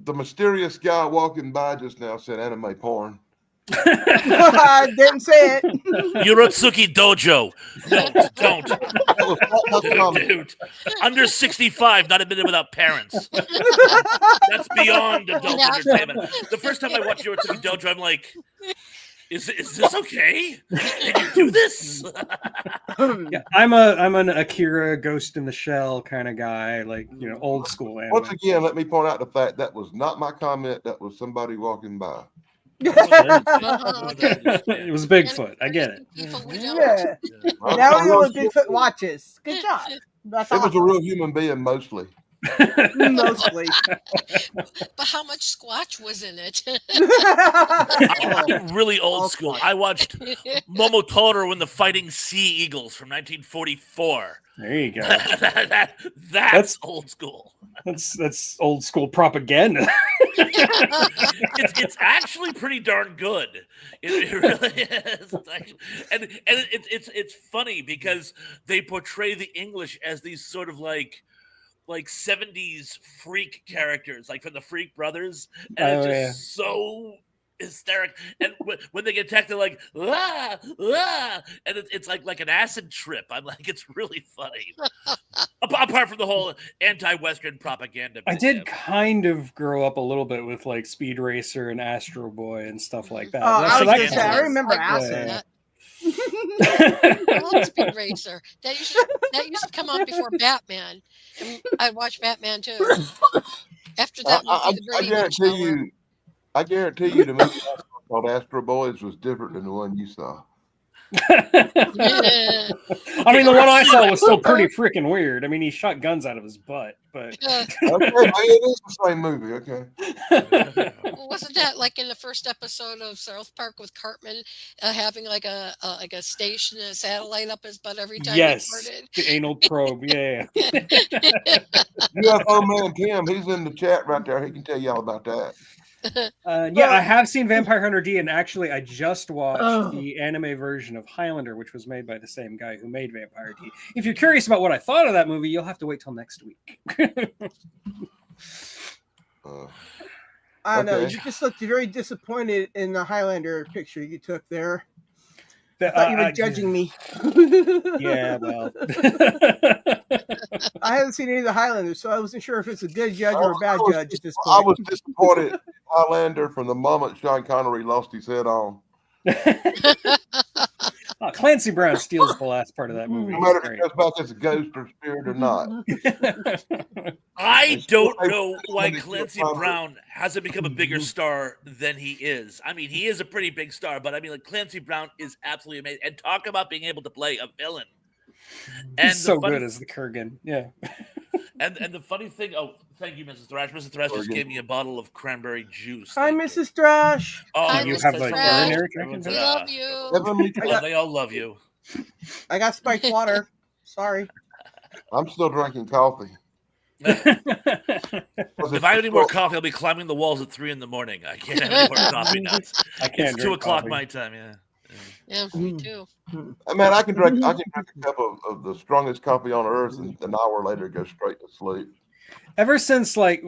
The mysterious guy walking by just now said anime porn. I didn't say it. Yorotsuki Dojo. No, don't. Dude, under 65, not admitted without parents. That's beyond adult entertainment. The first time I watched Yorotsuki Dojo, I'm like, is this okay? Can you do this? Yeah, I'm an Akira Ghost in the Shell kind of guy, like old school anime. Once again, let me point out the fact that was not my comment. That was somebody walking by. It was Bigfoot. I get it. Yeah. Now we know what Bigfoot watches. Good job. That's it was a real human being mostly. Mostly. But how much Squatch was in it? I'm really old school. I watched Momotaro and the Fighting Sea Eagles from 1944. There you go. That's old school. That's old school propaganda. It's actually pretty darn good. It really is. And it's funny because they portray the English as these sort of like 70s freak characters, like from the Freak Brothers, and it's just so hysteric. And when they get attacked, they're like, ah, ah, and it's like an acid trip. I'm like, it's really funny. Apart from the whole anti-Western propaganda. I did kind of grow up a little bit with like Speed Racer and Astro Boy and stuff like that. I remember acid. I love Speed Racer. That used to come on before Batman. And I'd watch Batman too. After that, I guarantee you, the movie called Astro Boys was different than the one you saw. Yeah. I mean, the one I saw was still pretty freaking weird. I mean, he shot guns out of his butt, but Yeah. Okay, maybe it is the same movie. Okay. Wasn't that like in the first episode of South Park with Cartman having like a station, a satellite up his butt every time he yes, farted? the anal probe. Yeah. UFO Man Tim, he's in the chat right there. He can tell you all about that. Yeah, I have seen Vampire Hunter D, and actually, I just watched Oh. the anime version of Highlander, which was made by the same guy who made Vampire D. If you're curious about what I thought of that movie, you'll have to wait till next week. I don't know. Okay. You just looked very disappointed in the Highlander picture you took there. I The- thought you were judging me. Yeah, well. I haven't seen any of the Highlanders, so I wasn't sure if it's a good judge or a bad judge at this I point. was disappointed in Highlander from the moment Sean Connery lost his head on. Clancy Brown steals the last part of that movie. No He's matter if great. it goes back as a ghost or spirit or not. I don't know why It's Clancy still- Brown hasn't become a bigger star than he is. I mean, he is a pretty big star, but I mean, like Clancy Brown is absolutely amazing. And talk about being able to play a villain. And He's so the funny, good as the Kurgan. Yeah. and the funny thing. Oh, thank you, Mrs. Thrash. Mrs. Thrash just gave me a bottle of cranberry juice. Hi, Thank you. Mrs. Thrash. Oh, Hi, you Mrs. have a Thrash. urinary tract We infection? love you. Heavenly Oh, Touch. they all love you. I got spiked water. Sorry. I'm still drinking coffee. If I have any more coffee, I'll be climbing the walls at 3 a.m. I can't have any more coffee now. I can't It's drink 2 o'clock coffee. my time. Yeah. Yeah, me too. Man, I can drink a cup of the strongest coffee on earth, and an hour later go straight to sleep. Ever since, like,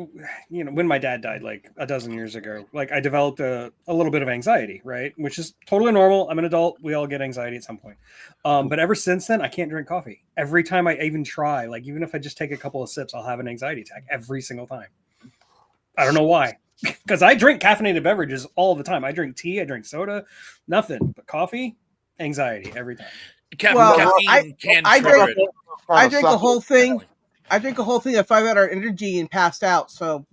you know, when my dad died, like a dozen years ago, like I developed a little bit of anxiety, right? Which is totally normal. I'm an adult. We all get anxiety at some point. But ever since then, I can't drink coffee. Every time I even try, like, even if I just take a couple of sips, I'll have an anxiety attack every single time. I don't know why. Because I drink caffeinated beverages all the time. I drink tea, I drink soda, nothing. But coffee, anxiety every time. Well, Caffeine can I trigger drink- it. I drink a whole thing. I drink a whole thing at 5-hour energy and passed out. So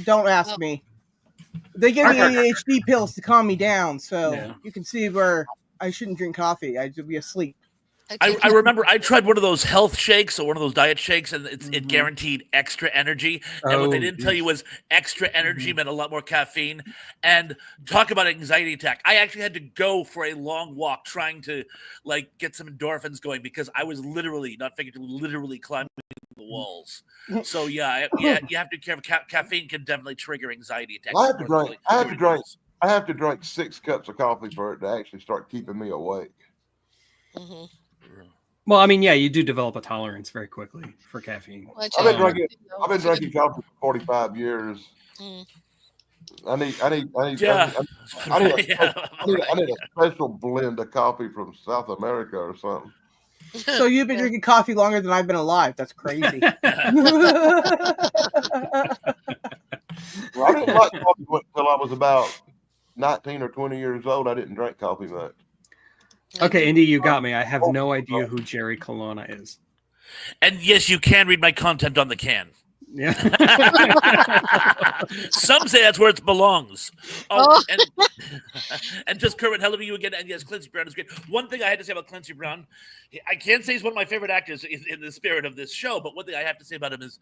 don't ask me. They give me ADHD pills to calm me down. So Yeah. you can see where I shouldn't drink coffee. I should be asleep. I remember I tried one of those health shakes or one of those diet shakes, and it guaranteed extra energy. And what they didn't tell you was extra energy meant a lot more caffeine. And talk about anxiety attack. I actually had to go for a long walk trying to like get some endorphins going because I was literally, not figuratively, literally climbing the walls. So yeah, you have to be careful. Caffeine can definitely trigger anxiety attacks. I have to drink 6 cups of coffee for it to actually start keeping me awake. Mm-hmm. Well, I mean, yeah, you do develop a tolerance very quickly for caffeine. Well, I've been drinking coffee for 45 years. Mm. I need Yeah. I need a special blend of coffee from South America or something. So you've been drinking coffee longer than I've been alive. That's crazy. Well, I didn't like coffee until I was about 19 or 20 years old. I didn't drink coffee much. Okay, Indy, you got me. I have no idea who Jerry Colonna is. And yes, you can read my content on the can. Yeah. Some say that's where it belongs. Oh, and just Kermit, hello to you again. And yes, Clancy Brown is great. One thing I had to say about Clancy Brown, I can't say he's one of my favorite actors in the spirit of this show, but one thing I have to say about him is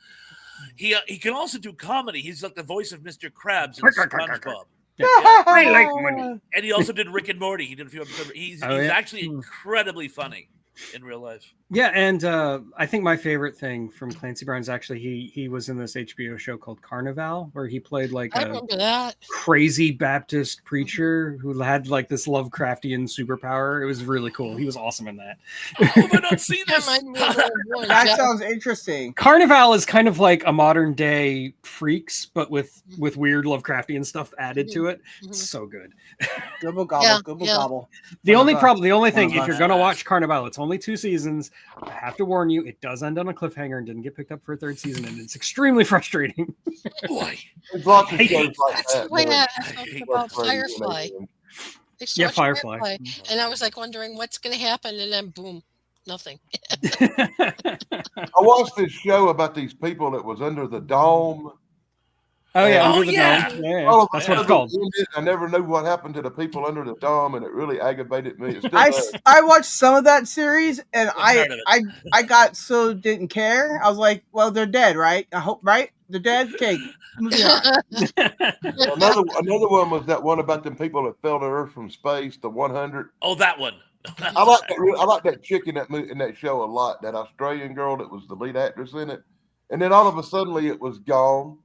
he can also do comedy. He's like the voice of Mr. Krabs in SpongeBob. I like money. And he also did Rick and Morty. He did a few episodes. He's actually incredibly funny in real life. Yeah, and I think my favorite thing from Clancy Brown is actually he was in this HBO show called Carnival, where he played like I a remember that. crazy Baptist preacher who had like this Lovecraftian superpower. It was really cool. He was awesome in that. How have I not seen this? That sounds interesting. Carnival is kind of like a modern day Freaks, but with weird Lovecraftian stuff added to it. It's so good. Gobble gobble, gobble gobble. The only thing, if you're gonna watch Carnival, it's only 2 seasons. I have to warn you, it does end on a cliffhanger and didn't get picked up for a 3rd season, and it's extremely frustrating. Boy, there's lots of I shows hate like That's that. the way man. I talked about Firefly. Yeah, Firefly. And I was like wondering what's going to happen, and then boom, nothing. I watched this show about these people that was under the dome, Oh yeah, Oh, Under the yeah. Dome. Yeah, All of a that's what it's sudden, called. I never knew what happened to the people under the dome, and it really aggravated me. It still I, does. I watched some of that series and Part of it. I got so didn't care. I was like, well, they're dead, right? I hope, right? They're dead. Okay, moving on. Another one was that one about them people that fell to Earth from space, the 100. Oh, that one. I like that. I like that chick in that show a lot. That Australian girl that was the lead actress in it, and then all of a sudden it was gone.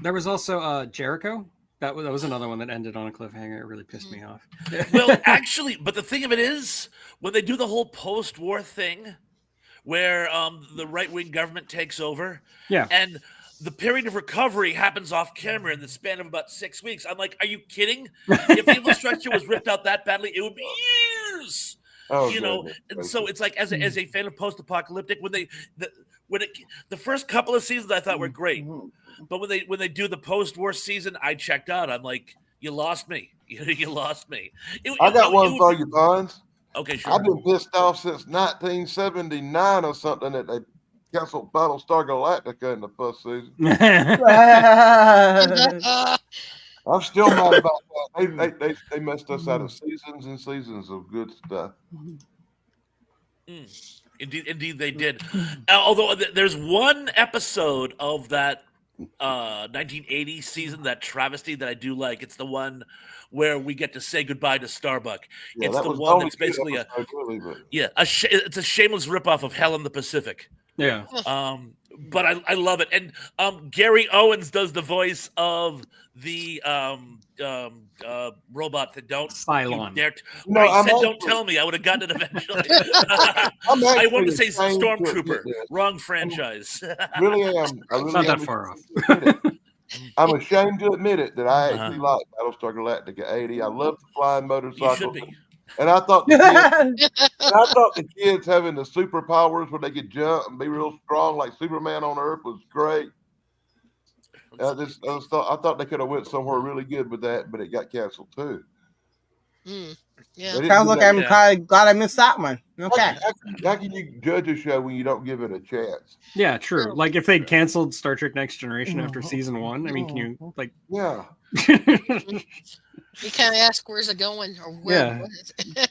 There was also Jericho. That was another one that ended on a cliffhanger. It really pissed me off. Well, actually, but the thing of it is, when they do the whole post-war thing, where the right-wing government takes over, Yeah. and the period of recovery happens off camera in the span of about 6 weeks. I'm like, are you kidding? If the infrastructure was ripped out that badly, it would be years. Oh, You know, goodness and so gracious. it's like as a fan of post-apocalyptic, the first couple of seasons I thought were great, but when they do the post-war season, I checked out. I'm like, you lost me. You lost me. I got one for you, Pons. Okay, sure. I've been pissed off since 1979 or something that they canceled Battlestar Galactica in the first season. I'm still mad about that. They messed us out of seasons and seasons of good stuff. Indeed, they did. Although there's one episode of that 1980 season, that travesty, that I do like. It's the one where we get to say goodbye to Starbuck. Yeah, It's that the was one only that's good basically episode, really, but it's a shameless ripoff of Hell in the Pacific. Yeah. But I love it. And Gary Owens does the voice of the robot that don't Cylon. you dare No, I I'm said actually- don't tell me. I would have gotten it eventually. I'm I wanted to actually say ashamed to admit Stormtrooper. this. Wrong franchise. Really am. I really not that am far off. ashamed to admit it. I'm ashamed to admit it that I Uh-huh. actually like Battlestar Galactica 80. I love the flying You motorcycle. should be. And I thought the kids having the superpowers where they could jump and be real strong like Superman on Earth was great. I thought they could have went somewhere really good with that, but it got canceled too. Yeah. They didn't Sounds do like that. I'm kind of glad I missed that one. Okay. How can you judge a show when you don't give it a chance? Yeah, true. Like if they'd canceled Star Trek Next Generation after season 1, I mean, can you like? Yeah. You kind of ask, where's it going, or where? Yeah. What is it?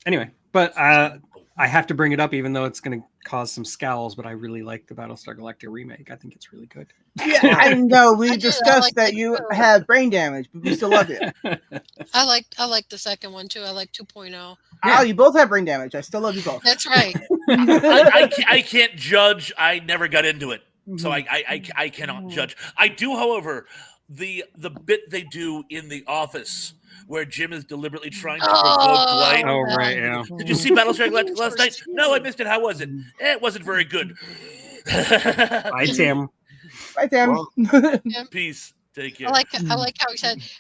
Anyway, but I have to bring it up, even though it's going to cause some scowls. But I really like the Battlestar Galactica remake. I think it's really good. Yeah, I know we I did, I discussed like that that you too. have brain damage, but we still love it. I like the second one too. I like 2.0. Oh, you both have brain damage. I still love you both. That's right. I can't judge. I never got into it, so Mm-hmm. I cannot judge. I do, however, the bit they do in The Office where Jim is deliberately trying to provoke Dwight. Oh, right, yeah. Did you see Battlestar Galactica last night? No, I missed it. How was it? It wasn't very good. Bye, Tim. Right, Tim. Peace. Take care. I like how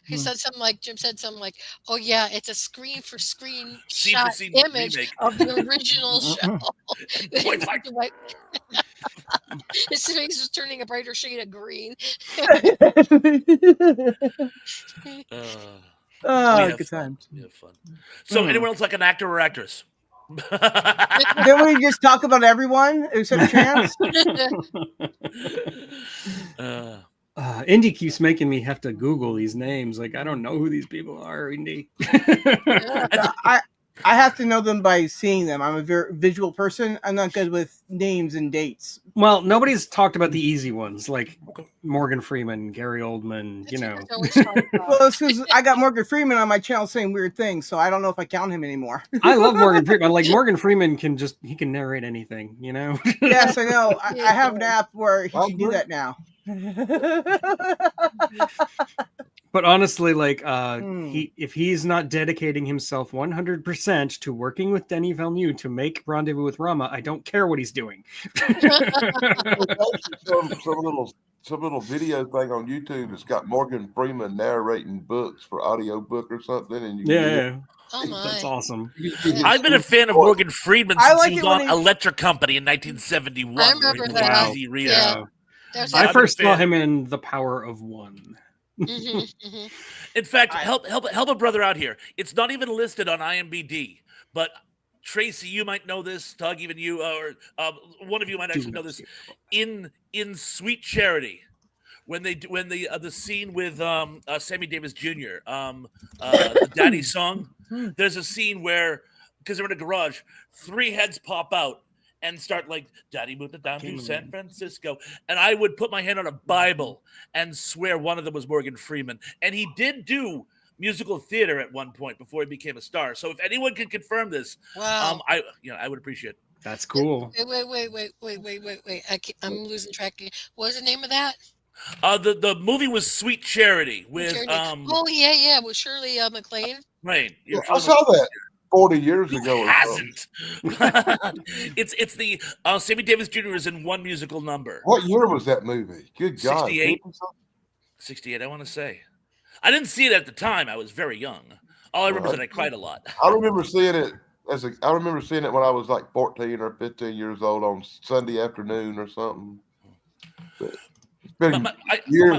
he said something like, Jim said something like, oh yeah, it's a screen for screen Scene for shot scene image remake. of the original show. Dwight's like- Dwight- His face was turning a brighter shade of green. Oh, We have good fun. times. We have fun. So, anyone else like an actor or actress? Then we just talk about everyone except Chance. Indy keeps making me have to Google these names. Like, I don't know who these people are, Indy. I have to know them by seeing them. I'm a very visual person. I'm not good with names and dates. Well, nobody's talked about the easy ones, like Morgan Freeman, Gary Oldman, you know. Well, it's because I got Morgan Freeman on my channel saying weird things, so I don't know if I count him anymore. I love Morgan Freeman. Like, Morgan Freeman can narrate anything, you know? Yes, I know. I have an app where he can do that now. But honestly, like, if he's not dedicating himself 100% to working with Denny Villeneuve to make Rendezvous with Rama, I don't care what he's doing. some little video thing on YouTube that's got Morgan Freeman narrating books for audiobook or something, and you Yeah. Oh my. That's awesome. I've been a fan of Morgan Freeman I since like he it was when on he- Electric Company in 1971. I remember where he that. was Easy Reader. Yeah. That was I I've been first a saw fan. him in The Power of One. In fact, help a brother out here. It's not even listed on IMDb, but Tracy, you might know this. Tug, even you, or one of you might actually know this. In Sweet Charity, when the scene with Sammy Davis Jr. The Daddy song, there's a scene where, because they're in a garage, 3 heads pop out and start like, Daddy moved it down to San Francisco. And I would put my hand on a Bible and swear one of them was Morgan Freeman. And he did do musical theater at one point before he became a star. So if anyone can confirm this, Wow. I would appreciate it. That's cool. Wait. I'm losing track. What was the name of that? The movie was Sweet Charity with yeah, with Shirley MacLaine. Right. Yeah, I saw that 40 years Who ago. hasn't? It's the Sammy Davis Jr. is in one musical number. What year was that movie? Good God. 68. 68, I want to say. I didn't see it at the time. I was very young. All I remember is that I cried a lot. I remember seeing it when I was like 14 or 15 years old on Sunday afternoon or something. But it's been years.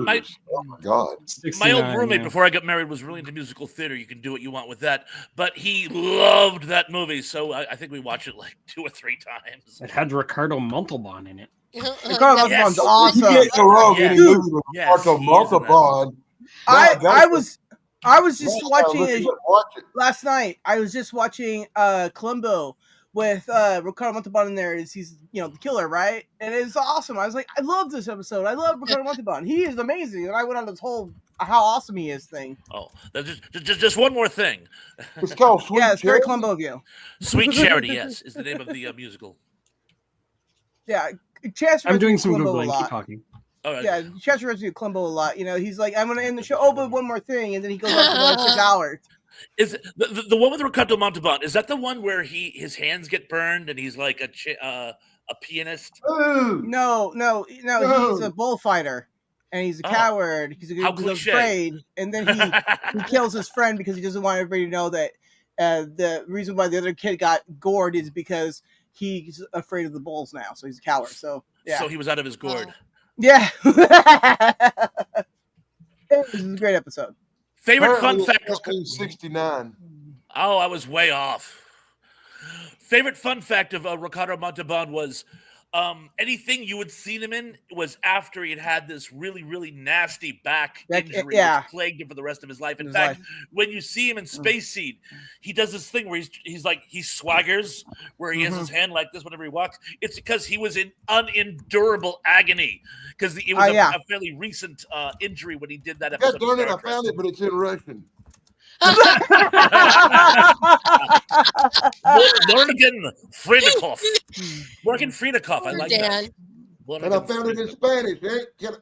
Oh my God. My old roommate before I got married was really into musical theater. You can do what you want with that. But he loved that movie. So I think we watched it like 2 or 3 times. It had Ricardo Montalban in it. Ricardo Montalban's awesome. You can't go wrong with any movie with Ricardo Montalban. I was just watching it watch it last night. I was just watching Columbo with Ricardo Montalban in there. He's the killer, right? And it's awesome. I was like, I love this episode. I love Ricardo Montalban. He is amazing. And I went on this whole how awesome he is thing. Oh, just one more thing. It's called Sweet Yeah, it's very Charity. Columbo of you. Sweet Charity, yes, is the name of the musical. Yeah, Chance I'm doing some Columbo Googling. a lot. Keep talking. Right. Yeah, Chance reminds Columbo a lot. He's like, I'm going to end the show. Oh, but one more thing. And then he goes on for like 6 hours. Is it the one with Ricardo Montalban? Is that the one where his hands get burned and he's like a pianist? No, he's a bullfighter. And he's a coward. He's afraid. And then he kills his friend because he doesn't want everybody to know that the reason why the other kid got gored is because he's afraid of the bulls now. So he's a coward. So, yeah. So he was out of his gourd. Yeah. This is a great episode. Favorite fun fact? 69. Oh, I was way off. Favorite fun fact of Ricardo Montalban was anything you had seen him in was after he had this really, really nasty back injury which plagued him for the rest of his life. In fact, when you see him in Space Seed, he does this thing where he swaggers, where he has his hand like this whenever he walks. It's because he was in unendurable agony because it was a fairly recent injury when he did that episode. God darn it, I found it, but it's in Russian. Morgan Freedakov. Morgan Freedakov. I like that. And I found it in Spanish.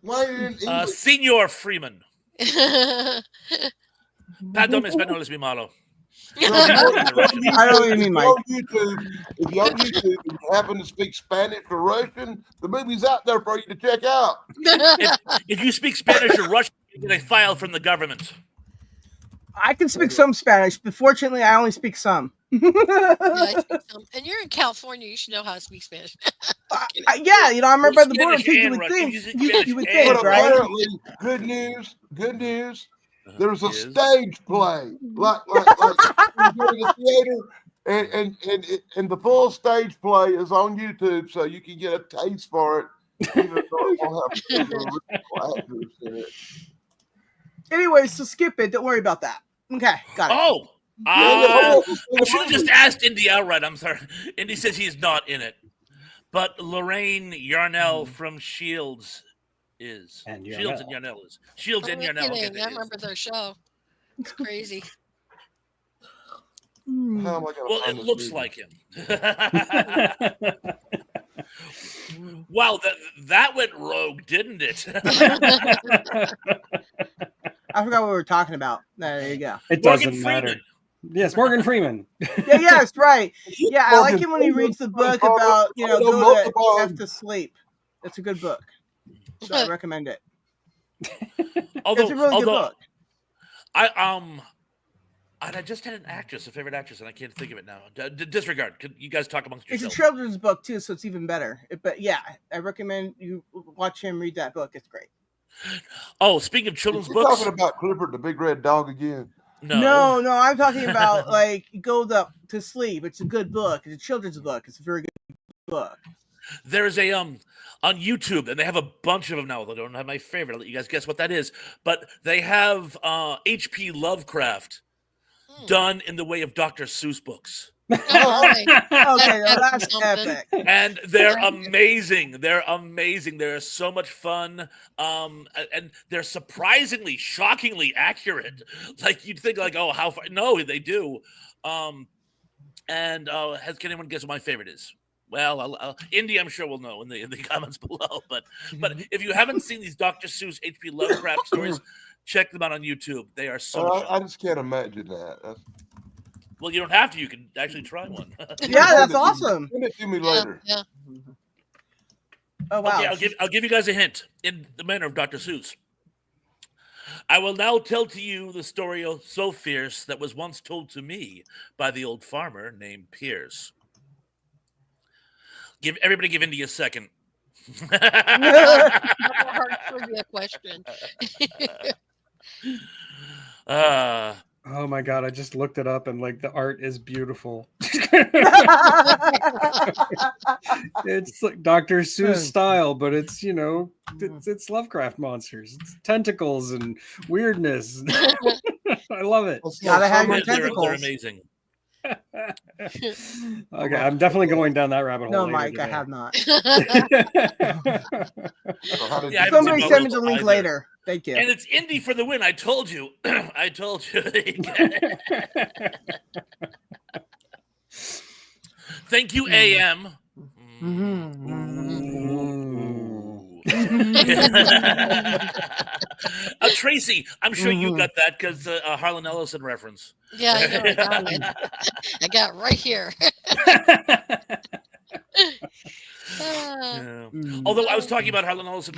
Why in English? Senor Freeman. Perdón, español es mi malo. I don't even mean Mike. If you're on YouTube and you happen to speak Spanish or Russian, the movie's out there for you to check out. If you speak Spanish or Russian, you get a file from the government. I can speak some Spanish, but fortunately, I only speak some. Yeah, I speak some. And you're in California, you should know how to speak Spanish. I'm right by the border. You would think, right? Apparently, good news. There's a stage play, like you go to the theater, and the full stage play is on YouTube, so you can get a taste for it. Even though it won't have original actors in it. Anyway, so skip it. Don't worry about that. Okay, got it. Oh, I should have just asked Indy outright. I'm sorry. Indy says he's not in it, but Lorraine Yarnell from Shields is. And Shields and Yarnell is. Shields and Yarnell. Okay, I remember their show. It's crazy. Well, it looks like him. Wow, that went rogue, didn't it? I forgot what we were talking about. There you go. It doesn't matter. Yes, Morgan Freeman. Yes, right. Yeah, I like him when he reads the book about, go to sleep. It's a good book. So I recommend it. It's a really good book. I just had an actress, a favorite actress, and I can't think of it now. Disregard. Could you guys talk amongst yourselves? It's a children's book, too, so it's even better. But, yeah, I recommend you watch him read that book. It's great. Oh, speaking of children's You're books. talking about Clifford the Big Red Dog again. No, I'm talking about like Go to Sleep. It's a good book. It's a children's book. It's a very good book. There's a on YouTube, and they have a bunch of them now. They don't have my favorite. I'll let you guys guess what that is. But they have H.P. Lovecraft done in the way of Dr. Seuss books. Okay, well, that's epic. And they're amazing. They're amazing. They're so much fun. And they're surprisingly, shockingly accurate. Like you'd think, like, oh, how far? No, they do. Can anyone guess what my favorite is? Well, Indy, I'm sure will know in the comments below. But if you haven't seen these Dr. Seuss H.P. Lovecraft stories, check them out on YouTube. They are so much fun. I just can't imagine that. Well, you don't have to. You can actually try one. Yeah, that's awesome. Send it to me later. Yeah. Oh wow. Okay, I'll give you guys a hint in the manner of Dr. Seuss. I will now tell to you the story so fierce that was once told to me by the old farmer named Pierce. Everybody give Indy a second. Hard trivia question. Oh my god, I just looked it up and like the art is beautiful. It's like Dr. Seuss style, but it's it's Lovecraft monsters. It's tentacles and weirdness. I love it. Gotta have your They're tentacles. amazing. Okay, I'm definitely going down that rabbit hole. No, later Mike, I today. have not. So how did Yeah, I you haven't Somebody seen send me those the link either. later. Thank you. And it's Indy for the win. I told you. I told you. Thank you, AM. Tracy, I'm sure you got that because Harlan Ellison reference. Yeah, I know. I got it. I got it right here. Yeah. Although I was talking about Harlan Ellison,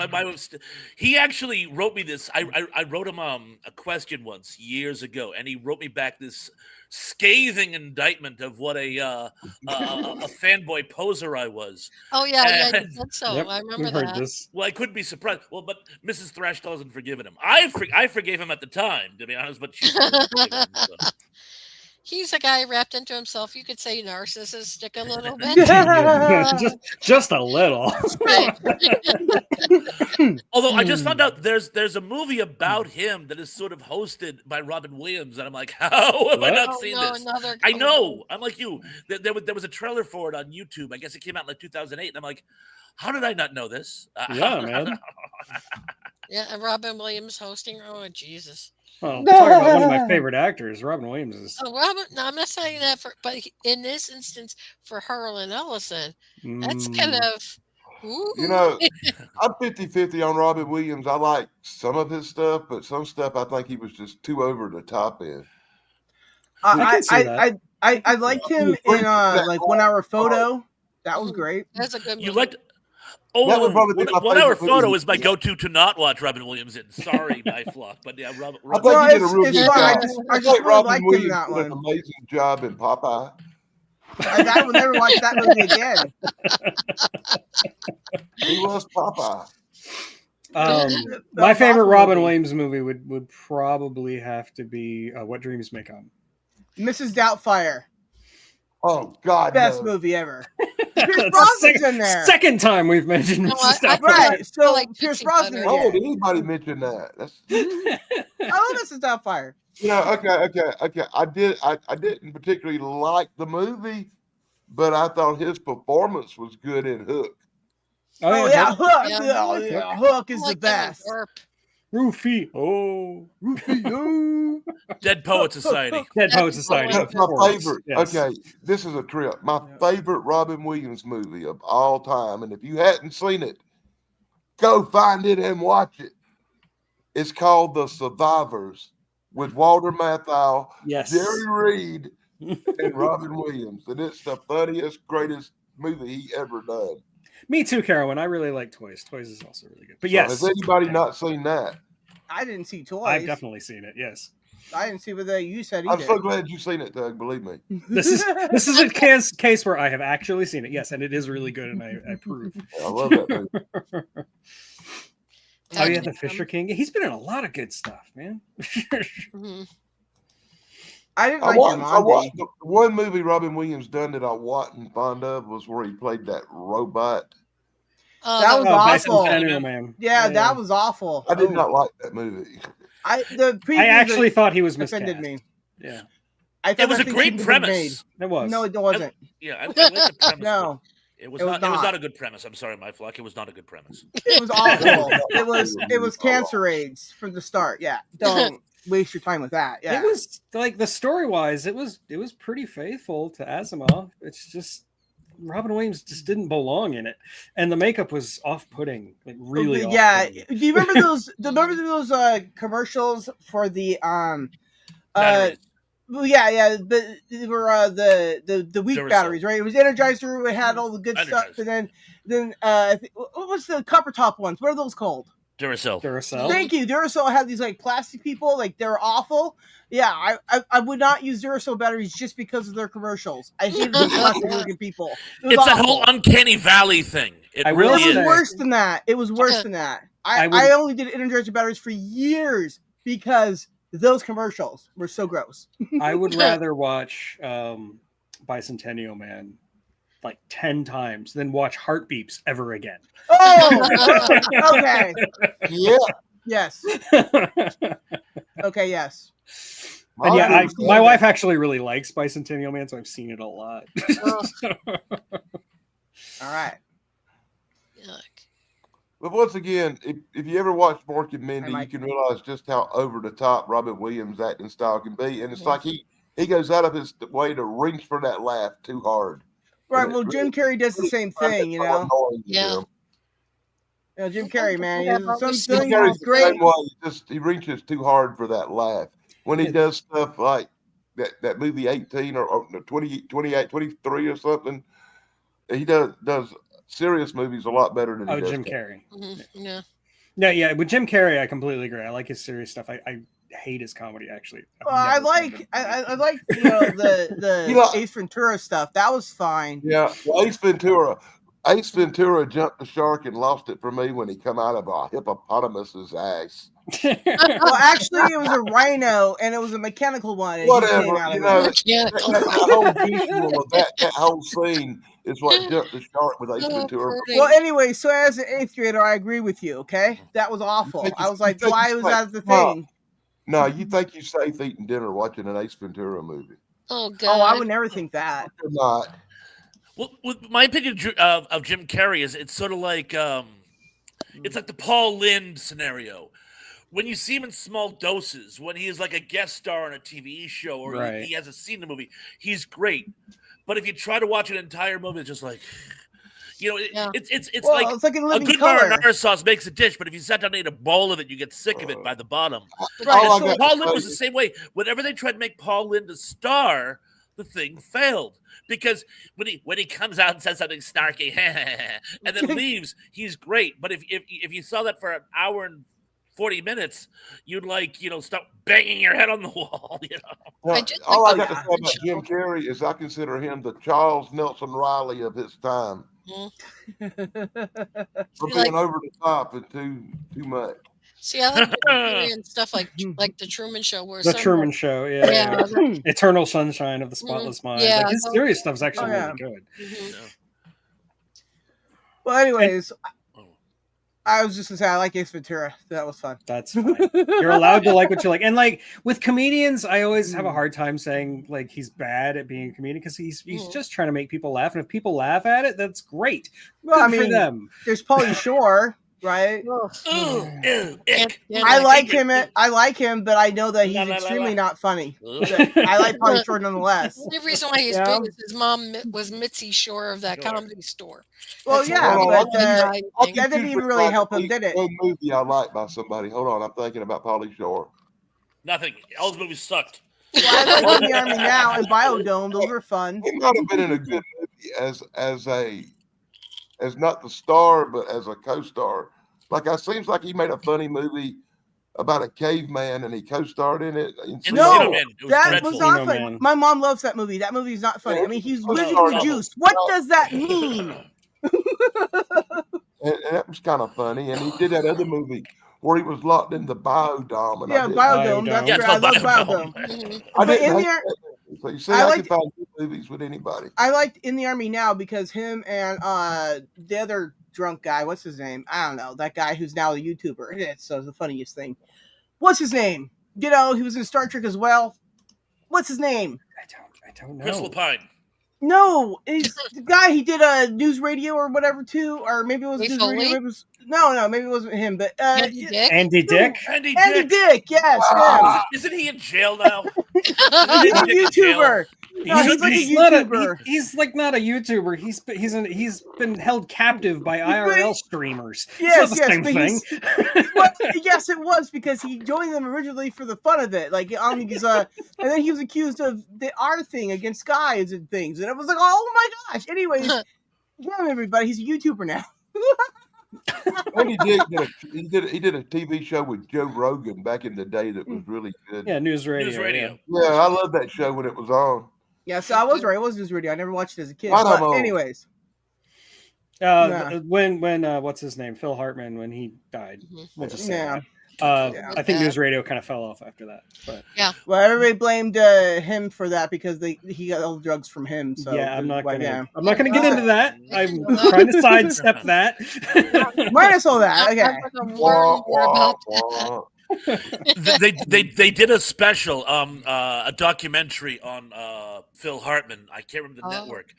he actually wrote me this. I wrote him a question once years ago, and he wrote me back this scathing indictment of what a fanboy poser I was. Oh yeah, you said so. Yep, I remember we've heard that. this. Well, I couldn't be surprised. Well, but Mrs. Thrash hasn't forgiven him. I forgave him at the time, to be honest, but she hasn't forgiven him, so. He's a guy wrapped into himself. You could say narcissistic a little bit. just a little. Right. Although I just found out there's a movie about him that is sort of hosted by Robin Williams, and I'm like, how have I not seen this? I know. I'm like you. There was a trailer for it on YouTube. I guess it came out in like 2008, and I'm like, how did I not know this? Yeah, man. Yeah, and Robin Williams hosting. Oh, Jesus. Well, talking about one of my favorite actors, Robin Williams is. Oh, Robin. No, I'm not saying that in this instance for Harlan Ellison, that's kind of. Ooh. I'm 50-50 on Robin Williams. I like some of his stuff, but some stuff I think he was just too over the top in. I liked him in like 1 Hour Photo. That was great. That's a good movie. You liked. That would probably be my 1 Hour favorite Photo movie. is my go-to to not watch Robin Williams in. Sorry, my flock, but yeah, Robin. I think he did a real it's good fun. job. I just think really Robin liked him in Williams that did an one. amazing job in Popeye. I will never watch that movie again. He was Popeye. My favorite Robin Williams movie would probably have to be What Dreams May Come. Mrs. Doubtfire. Oh God, Best no. movie ever. Pierce That's Brosnan's in there. Second time we've mentioned Mrs. Doubtfire. Right, so like Pierce Pixie Brosnan Cutter. Oh, again. did anybody mention that? That's I love Mrs. Doubtfire. okay. I didn't particularly like the movie, but I thought his performance was good in Hook. Oh yeah, Hook. Yeah. Oh, yeah. Hook is I like the him in best. Burp. Rufy. Oh. Dead Poet Society. Dead Poet Society. That's of my course. favorite. Yes. Okay, this is a trip. My favorite Robin Williams movie of all time, and if you hadn't seen it, go find it and watch it. It's called The Survivors with Walter Matthau, Yes. Jerry Reed, and Robin Williams, and it's the funniest, greatest movie he ever done. Me too, Carolyn. I really like Toys. Toys is also really good. But So yes. has anybody not seen that? I didn't see Toys. I've definitely seen it. Yes. I didn't see what you said I'm either. so glad you've seen it, Doug. Believe me. This is a case where I have actually seen it. Yes, and it is really good, and I approve. I love that movie. Oh yeah, the Fisher King. He's been in a lot of good stuff, man. Mhm. I didn't I like watched Jumanji. the one movie Robin Williams done that I wasn't fond of was where he played that robot. That was Oh, awful. Bicentennial Man. Yeah, that was awful. I did Oh. not like that movie. The I previews actually thought he was offended miscast. me. Yeah, I thought It was that a thing great shouldn't have been premise. it was. No, it wasn't. Yeah, I like the premise. No, It was it was not. It was not. not a good premise. I'm sorry, my flock. It was not a good premise. It was awful. it was cancer AIDS from the start. Yeah, don't waste your time with that. Yeah, It was like the story wise, it was pretty faithful to Asimov. It's just Robin Williams just didn't belong in it, and the makeup was off putting, like really. Yeah. off-putting. Do you remember those? Remember those commercials for the Batteries. Well, yeah, but they were the weak Duracell. batteries, right? It was Energizer. It had all the good stuff, Energizer. and then what was the copper top ones? What are those called? Duracell. Duracell. Thank you. Duracell had these like plastic people, like they're awful. Yeah, I would not use Duracell batteries just because of their commercials. I hated those plastic looking people. It was It's that awful. whole uncanny valley thing. It I will really It was is. say- worse than that. It was worse than that. I would- I only did Energizer batteries for years because those commercials were so gross. I would rather watch Bicentennial Man like 10 times than watch Heartbeeps ever again. Oh, okay. Yeah. Yes. Okay, yes. And yeah, I my wife actually really likes Bicentennial Man, so I've seen it a lot. All right. Yuck. But once again, if you ever watch Mork and Mindy, Mike. you can realize just how over the top Robin Williams' acting style can be. And it's like he goes out of his way to reach for that laugh too hard. Right. And Well, it Jim Carrey does the same thing, you so know. annoying to Yeah. him. You know, Jim Carrey, man. Yeah, Some probably things Jim Yeah. Carrey's is the great. same way. He reaches too hard for that laugh. When he Yeah. does stuff like that movie 18 or 20, 28, 23 or something, he does serious movies a lot better than he Oh, does. Jim Carrey. Yeah. Yeah. With Jim Carrey, I completely agree. I like his serious stuff. I hate his comedy, actually. I've Well, I never found like it. I like the You know- Ace Ventura stuff. That was fine. Yeah, well, Ace Ventura jumped the shark and lost it for me when he come out of a hippopotamus's ass. Well, actually, it was a rhino, and it was a mechanical one. And he came Whatever, out you of know, it. Yeah. that whole visual of that whole scene is what jumped the shark with Ace Oh, Ventura. poor Well, thing. anyway, so as an eighth grader, I agree with you. Okay, that was awful. think I was you like, think why it's was like, that the well, thing? No, you think you safe eating dinner watching an Ace Ventura movie? Oh Oh, I God. would never think that. You're not. Well, with my opinion of Jim Carrey is it's sort of like it's like the Paul Lynde scenario. When you see him in small doses, when he is like a guest star on a TV show or Right. he has a scene in the movie, he's great. But if you try to watch an entire movie, it's just like, Yeah. it's Well, like it's like in a living good color. marinara sauce makes a dish, but if you sat down and ate a bowl of it, you get sick of it by the bottom. Right, All I so- got Paul to Lynde say was the is- same way. Whenever they tried to make Paul Lynde a star, the thing failed because when he comes out and says something snarky and then leaves, he's great. But if you saw that for an hour and 40 minutes, you'd start banging your head on the wall. Well, I just all like I got the to say about show. Jim Carrey is I consider him the Charles Nelson Riley of his time for See, like- being over the top and too much. See, I like Jim Carrey and stuff like the Truman Show, where The some- Truman Show, yeah. Yeah. Eternal Sunshine of the Spotless Mind. Yeah, Like, his so- serious stuff's actually Oh, yeah. really good. Mhm. Well, anyways, Oh. I was just gonna say I like Ace Ventura. That was fun. That's fine. You're allowed to like what you like. And like with comedians, I always have a hard time saying like he's bad at being a comedian because he's just trying to make people laugh. And if people laugh at it, that's great. Well, Good I for mean, them. there's Pauly Shore, right? Ooh, ew, ick. I like him. I like him, but I know that he's La, la, la, extremely la. not funny. Ugh. But I like Pauly Shore nonetheless. The only reason why he's Yeah. big is his mom was Mitzi Shore of that Sure. comedy store. Well, That's yeah, all but I I'll think. that didn't even really help him, did it? One movie I like by somebody. Hold on, I'm thinking about Pauly Shore. Nothing. All his movies sucked. Well, I like In the Army Now and Biodome. Those were fun. He might have been in a good movie as not the star, but as a co-star. Like it seems like he made a funny movie about a caveman and he co-starred in it. Encino No, Man, it was That dreadful. was not Encino funny. Man. My mom loves that movie. That movie's not funny. I mean, he's Oh, whizzing no, the no. juice. What does that mean? And that was kind of funny. And he did that other movie where he was locked in the biodome. And Yeah, I didn't, Biodome. That's Biodome. Yeah, great. it's I called love Biodome. Biodome. Mhm. I But didn't in hate there, that movie. So you see, I I liked can find good movies with anybody. I liked In the Army Now because him and the other drunk guy, what's his name? I don't know. That guy who's now a YouTuber. It's the funniest thing. What's his name? You know, he was in Star Trek as well. What's his name? I don't Chris know. Lapine. No, it's the guy he did a news radio or whatever too, or maybe it was Ray news Foley? radio. Maybe it was no, maybe it wasn't him. But Andy Dick. Andy Dick. Andy Andy Dick. Dick, yes, Ah, Isn't he in jail now? he's Andy a Dick in jail? YouTuber. No, He he's should like a be. YouTuber. He's like not a YouTuber. He's been held captive by IRL streamers. Yes, it's not the but same thing. Well, yes, it was because he joined them originally for the fun of it, like on these, and then he was accused of the R thing against guys and things, and it was like, oh my gosh. Anyways, damn everybody, he's a YouTuber now. Andy Dick did a TV show with Joe Rogan back in the day that was really good. Yeah, news radio. News radio. Yeah, I loved that show when it was on. Yeah, so I was right. It was news radio. I never watched it as a kid. Right, I'm But old. anyways, Yeah. When what's his name? Phil Hartman, when he died. Mhm. We'll just say yeah. that. Yeah. I think news radio kind of fell off after that. But Well, everybody blamed him for that because he got all the drugs from him. So yeah, I'm not why, gonna yeah. get into that. I'm trying to sidestep that. Minus all that. Okay. I'm gonna warn you about They did a special, a documentary on Phil Hartman. I can't remember the network,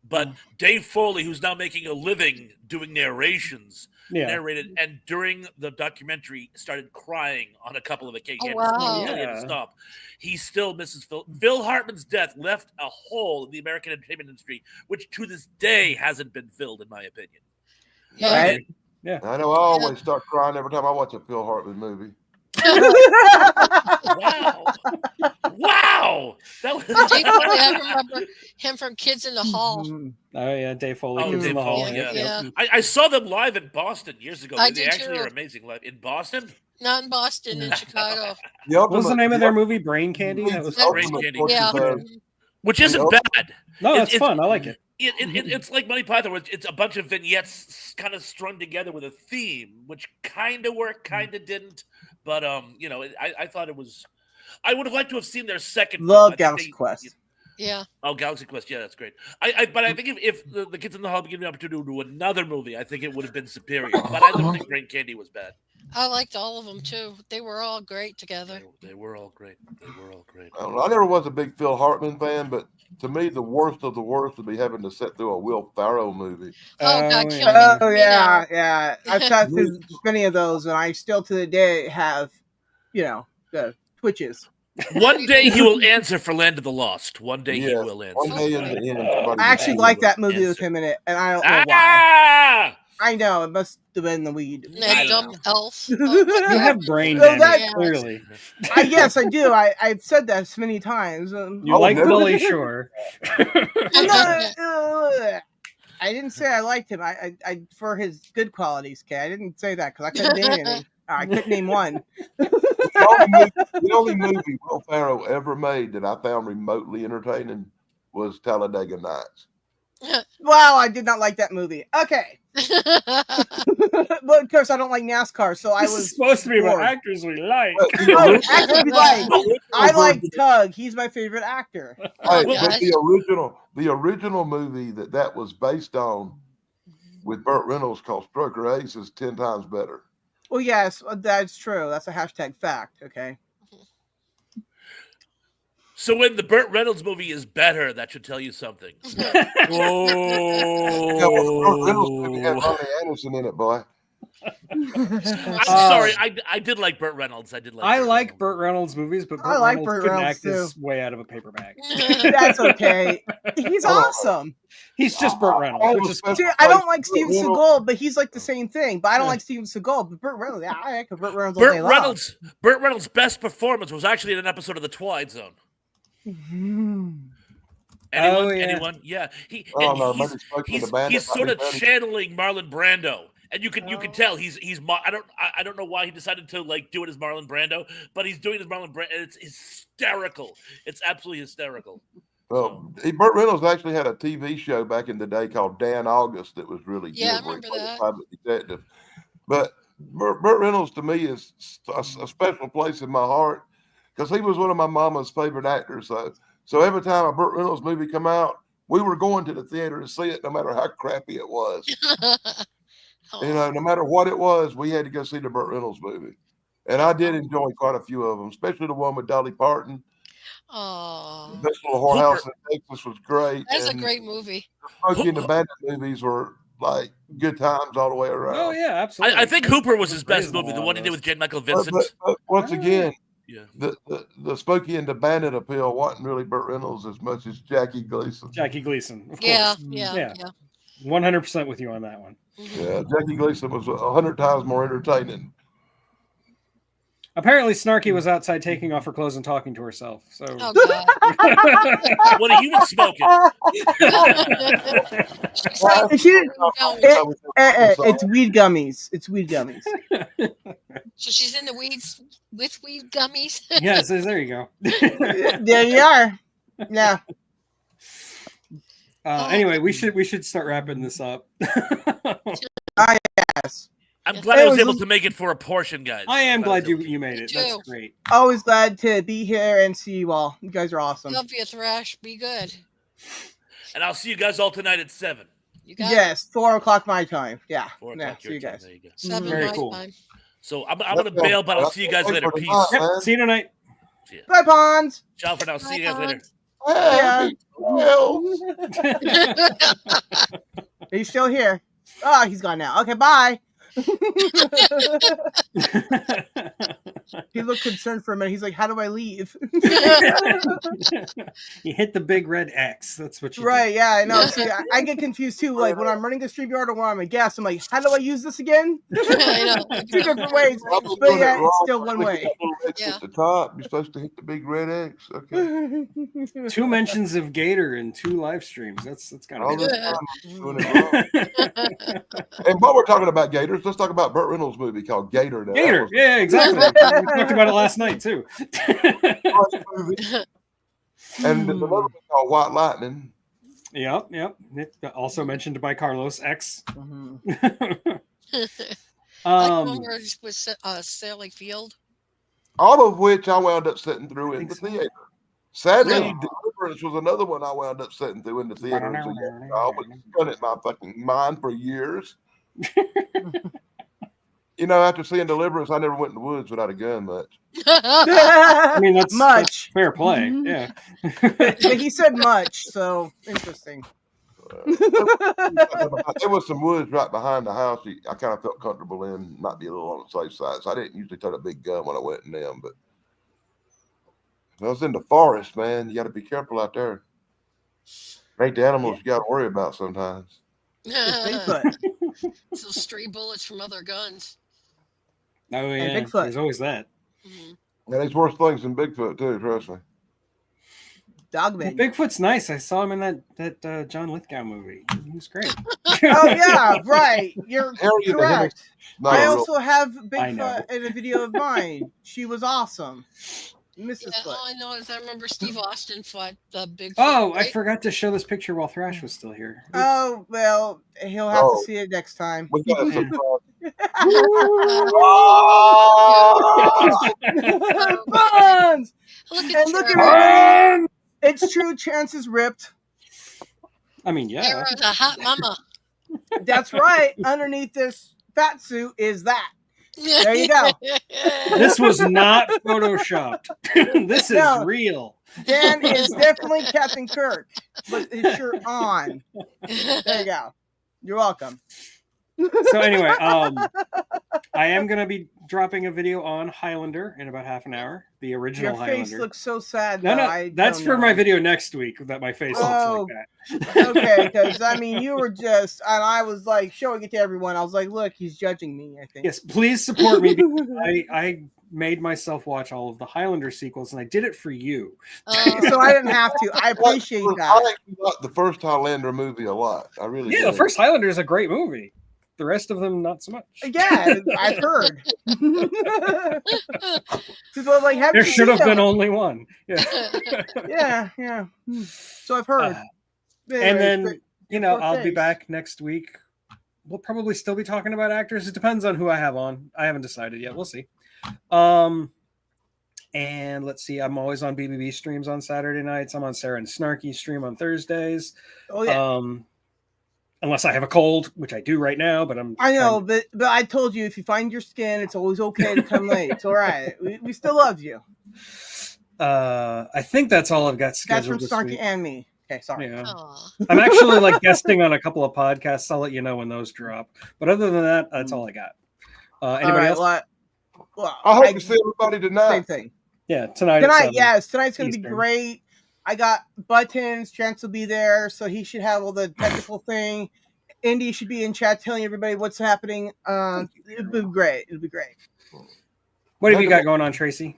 but Dave Foley, who's now making a living doing narrations, narrated, and during the documentary started crying on a couple of occasions. Oh, wow. He had to stop. He still misses Phil. Phil Hartman's death left a hole in the American entertainment industry, which to this day hasn't been filled, in my opinion. Yeah. Right. Yeah. I know I always start crying every time I watch a Phil Hartman movie. Wow! Wow! That was Dave Foley, I remember him from Kids in the Hall. Mhm. Oh yeah, Dave Foley. Oh, Kids in Dave the Hall. Foley, yeah. Yeah. I saw them live in Boston years ago. I They did actually too. are amazing live in Boston. Not in Boston, in Chicago. What was the name of their movie? Brain Candy. That was Brain Candy. Yeah. Which isn't bad. No, It- that's fun. I like it. It's like Monty Python, where it's a bunch of vignettes kind of strung together with a theme, which kind of worked, kind of didn't. But I thought it was. I would have liked to have seen their second. Love film. Galaxy Quest. Yeah. Oh, Galaxy Quest, yeah, that's great. But I think if the Kids in the Hall given the opportunity to do another movie, I think it would have been superior. But I don't think Brain Candy was bad. I liked all of them too. They were all great together. They were all great. They were all great. I don't know, I never was a big Phil Hartman fan, but to me, the worst of the worst would be having to sit through a Will Ferrell movie. Oh, God, yeah. kill me. Oh yeah, yeah. I've sat through many of those, and I still to the day have, the twitches. One day he will answer for Land of the Lost. One day he Yeah, will answer. one day in the end, somebody I actually will like do it. that movie with Answer. him in it, and I don't know why. Ah! I know it must have been the weed. That I dumb don't know. elf. You have brain So damage, that- clearly. Yes, I do. I've said that so many times. You Oh, like no. Billy Shore. I didn't say I liked him. I for his good qualities. Okay, I didn't say that because I couldn't name any. I couldn't name one. The only movie Will Ferrell ever made that I found remotely entertaining was Talladega Nights. Wow, I did not like that movie. Okay, but of course I don't like NASCAR, so I This was is supposed to be bored. what actors we like. Oh, actually, I like version- Tug. He's my favorite actor. Hey, Oh, but gosh. the original movie that was based on with Burt Reynolds called Stroker Ace is 10 times better. Well, yes, that's true. That's a hashtag fact. Okay. So when the Burt Reynolds movie is better, that should tell you something. Yeah, well, the Burt Reynolds movie had Ronnie Anderson in it, boy. I'm sorry, I did like Burt Reynolds. I did like. I like Burt Reynolds movies, but I Burt like Reynolds Burt couldn't Reynolds, act his way out of a paper bag. That's okay. He's awesome. He's just Burt Reynolds, which is See, I don't like Steven Seagal, but he's like the same thing. But I don't like Steven Seagal. But Burt Reynolds, yeah, I like Burt Reynolds all day long. Burt Reynolds' best performance was actually in an episode of The Twilight Zone. Anyone? Oh, yeah. Anyone? Yeah. He's sort of channeling Marlon Brando. And you can tell he's I don't know why he decided to like do it as Marlon Brando, but he's doing it as Marlon Brando, and it's hysterical. It's absolutely hysterical. Well, Burt Reynolds actually had a TV show back in the day called Dan August that was really Yeah, good. I where he remember played a that. private detective. But Burt Reynolds to me is a special place in my heart because he was one of my mama's favorite actors. So every time a Burt Reynolds movie come out, we were going to the theater to see it, no matter how crappy it was. You know, no matter what it was, we had to go see the Burt Reynolds movie. And I did enjoy quite a few of them, especially the one with Dolly Parton. Oh, This Little Whorehouse in Texas was great. that's a and great movie. Smokey and the Bandit movies were like good times all the way around. Oh yeah, absolutely. I think Hooper was his best Praise movie, the a lot one of he did those. with J. Michael Vincent. But once again, Yeah. the Smokey and the Bandit appeal wasn't really Burt Reynolds as much as Jackie Gleason. Jackie Gleason, of Yeah, course. yeah. 100% with you on that one. Yeah, Jackie Gleason was 100 times more entertaining. Apparently, Snarky was outside taking off her clothes and talking to herself. So, Oh God. What are you smoking? She's like, It's weed gummies. It's weed gummies. so she's in the weeds with weed gummies. yes, there you go. There you are. Yeah. Anyway, we should start wrapping this up. Yes. I'm glad I was able to make it for a portion, guys. I am glad you made it. That's great. Always glad to be here and see you all. You guys are awesome. Love you, Thrash. Be good. And I'll see you guys all tonight at 7. You got yes, 4 o'clock my time. Yeah. 4 Yeah. o'clock See you your guys. time. There you go. 7 Very my cool. time. So I'm gonna bail, but I'll see you guys later. Peace. Yep, see you tonight. Bye, Pons. Ciao for now. See you guys later. Yeah. Are you still here? Oh, he's gone now. Okay, bye. He looked concerned for a minute. He's like, "How do I leave?" You hit the big red X. That's what you Right? do. Yeah, I know. See, I get confused too. Like when I'm running the StreamYard or when I'm a guest, I'm like, "How do I use this again?" I know. 2 different ways, but yeah, it's still one way. Yeah. At the top, you're supposed to hit the big red X. Okay. 2 mentions of Gator in 2 live streams. That's gotta All be this good. time I'm doing it wrong. And while we're talking about Gators, let's talk about Burt Reynolds' movie called Gator. Now. Gator. Yeah, exactly. We talked about it last night too. And another one called White Lightning. Yep. Also mentioned by Carlos X. Like one where it was Sally Field. All of which I wound up sitting through in the theater. Sadly, Really? Deliverance was another one I wound up sitting through in the theater. I was stunned in my fucking mind for years. You know, after seeing Deliverance, I never went in the woods without a gun much. I mean, that's much. fair play. Mhm. Yeah. But he said much, so interesting. There was some woods right behind the house. I kind of felt comfortable in, might be a little on the safe side. So I didn't usually take a big gun when I went in them. But if I was in the forest, man, you got to be careful out there. Ain't the animals you got to worry about sometimes. Bigfoot. So stray bullets from other guns. Oh yeah. And Bigfoot. There's always that. Mhm. And there's worse things than Bigfoot too. Trust me. Well, Dogman. Bigfoot's nice. I saw him in that John Lithgow movie. He was great. Oh yeah, right. You're Harriet the correct. Not I a real- also have I know. Bigfoot in a video of mine. She was awesome. Mrs. Yeah, Foot. all I know is I remember Steve Austin fought the big. Oh, I forgot to show this picture while Thrash was still here. Oops. Oh well, he'll have Oh. to see it next time. We got some Buns! Look And at look Tara. at it. It's true. Chances ripped. I mean, yeah. Tara's a hot mama. That's right. Underneath this fat suit is that. There you go. This was not photoshopped. This is No. real. Dan is definitely Captain Kirk, but his shirt on. There you go. You're welcome. So anyway, I am gonna be dropping a video on Highlander in about half an hour. The original Your face Highlander. looks so sad. No, though. no, that's don't for know. my video next week. That my face Oh. looks like that. Okay, because I mean, you were just, and I was like showing it to everyone. I was like, look, he's judging me. I think. Yes, please support me. Because I made myself watch all of the Highlander sequels, and I did it for you. So I didn't have to. I appreciate I that. actually like the first Highlander movie a lot. I really Yeah, did. the first Highlander is a great movie. The rest of them, not so much. Yeah, I've heard. So, like, haven't There you should have seen been them? only one. Yeah. Yeah. So I've heard. And then, Anyways, you know, poor I'll be face. back next week we'll probably still be talking about actors. It depends on who I have on. I haven't decided yet. We'll see. And let's see. I'm always on BBB streams on Saturday nights. I'm on Sarah and Snarky stream on Thursdays. Oh yeah. Unless I have a cold, which I do right now, but I know, but I told you, if you find your skin, it's always okay to come late. It's all right. We still love you. I think that's all I've got That's scheduled from this Snarky week. and me. Okay, sorry. Yeah. Aw. I'm actually like guesting on a couple of podcasts. I'll let you know when those drop. But other than that, that's all I got. Anybody else? Well, I hope to see everybody same tonight. thing. Yeah, tonight. Tonight, yes, tonight's gonna Eastern. be great. I got Buttons. Chance will be there, so he should have all the technical thing. Indy should be in chat telling everybody what's happening. It'll be great. It'll be great. What have you got going on, Tracy?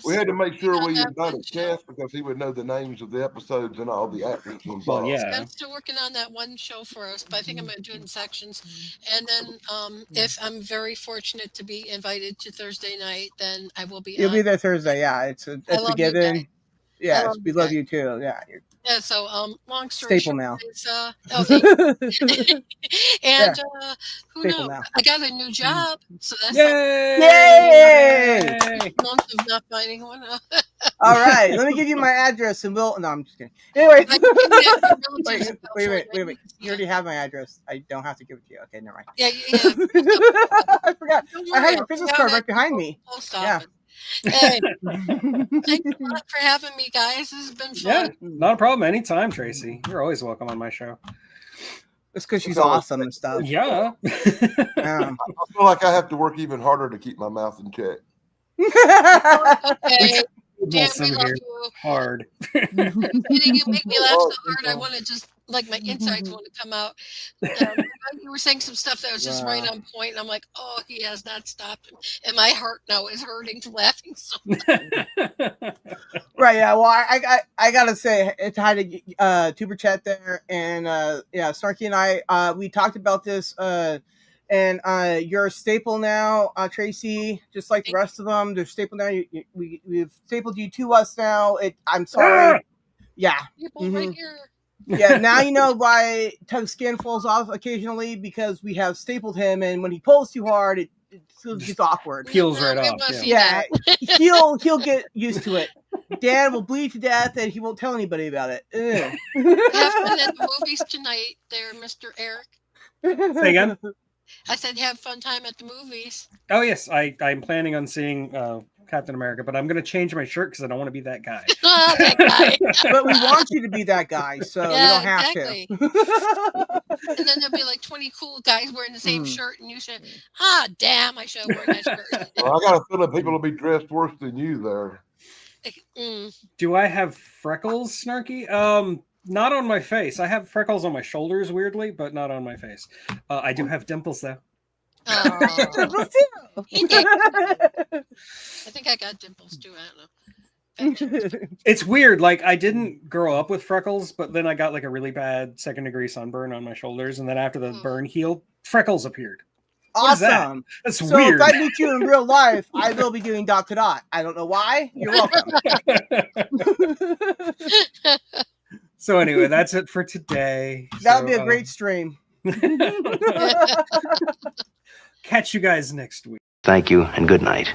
We had to make sure we had had done a cast because he would know the names of the episodes and all the actors involved. Well, yeah. I'm still working on that one show for us, but I think I'm going to do it in sections. And then if I'm very fortunate to be invited to Thursday night, then I will be You'll on. be there Thursday. Yeah, it's a love you, given. Jay. Yeah, love we you, love Jay. you too. Yeah, you're Yeah, so long story staple short now. is, thank you. And who Staple knows? now. I got a new job, so that's Yay! Yay! like a month of not finding one. All right, let me give you my address and we'll. No, I'm just kidding. Anyway, I can give you that to wait relatives a minute. in You California. already have my address. I don't have to give it to you. Okay, never mind. Yeah. I forgot. Don't I worry, have your I'll business put card down right that behind me. post Yeah. office. Hey, thanks a lot for having me, guys. This has been Yeah, fun. not a problem. Anytime, Tracy. You're always welcome on my show. It's because she's awesome and stuff. Yeah. Yeah. I feel like I have to work even harder to keep my mouth in check. Okay. Dan, Some we love here you. hard. You make me laugh so hard. I want to just, like, my insides want to come out. You were saying some stuff that was just right on point, and I'm like, oh, he has not stopped. And my heart now is hurting from laughing so much. Right. Yeah. Well, I gotta say it's hi to Tuber Chat there, and yeah, Snarky and I we talked about this. And you're a staple now, Tracy, just like the rest of them. They're staple now. We've stapled you to us now. I'm sorry. Yeah. People right here. Yeah. Now you know why Tug's skin falls off occasionally, because we have stapled him, and when he pulls too hard, it still gets awkward. Peels Yeah, right we off. wanna see Yeah, that. he'll get used to it. Dan will bleed to death, and he won't tell anybody about it. Have fun at the movies tonight there, Mr. Eric. Say again? I said have fun time at the movies. Oh, yes. I'm planning on seeing Captain America, but I'm going to change my shirt because I don't want to be that guy. Oh, that guy. But we want you to be that guy, so you don't have exactly. to. And then there'll be like 20 cool guys wearing the same Hmm. shirt, and you said, damn, I should have worn that shirt. Well, I got a feeling people will be dressed worse than you there. Do I have freckles, Snarky? Not on my face. I have freckles on my shoulders, weirdly, but not on my face. I do have dimples, though. Oh, he did. I think I got dimples too. I don't know. It's weird. Like, I didn't grow up with freckles, but then I got like a really bad second-degree sunburn on my shoulders, and then after the burn healed, freckles appeared. What is that? Awesome. That's So weird. if I meet you in real life, I will be doing dot to dot. I don't know why. You're welcome. So anyway, that's it for today. That So, would be a great stream. catch you guys next week. Thank you and good night.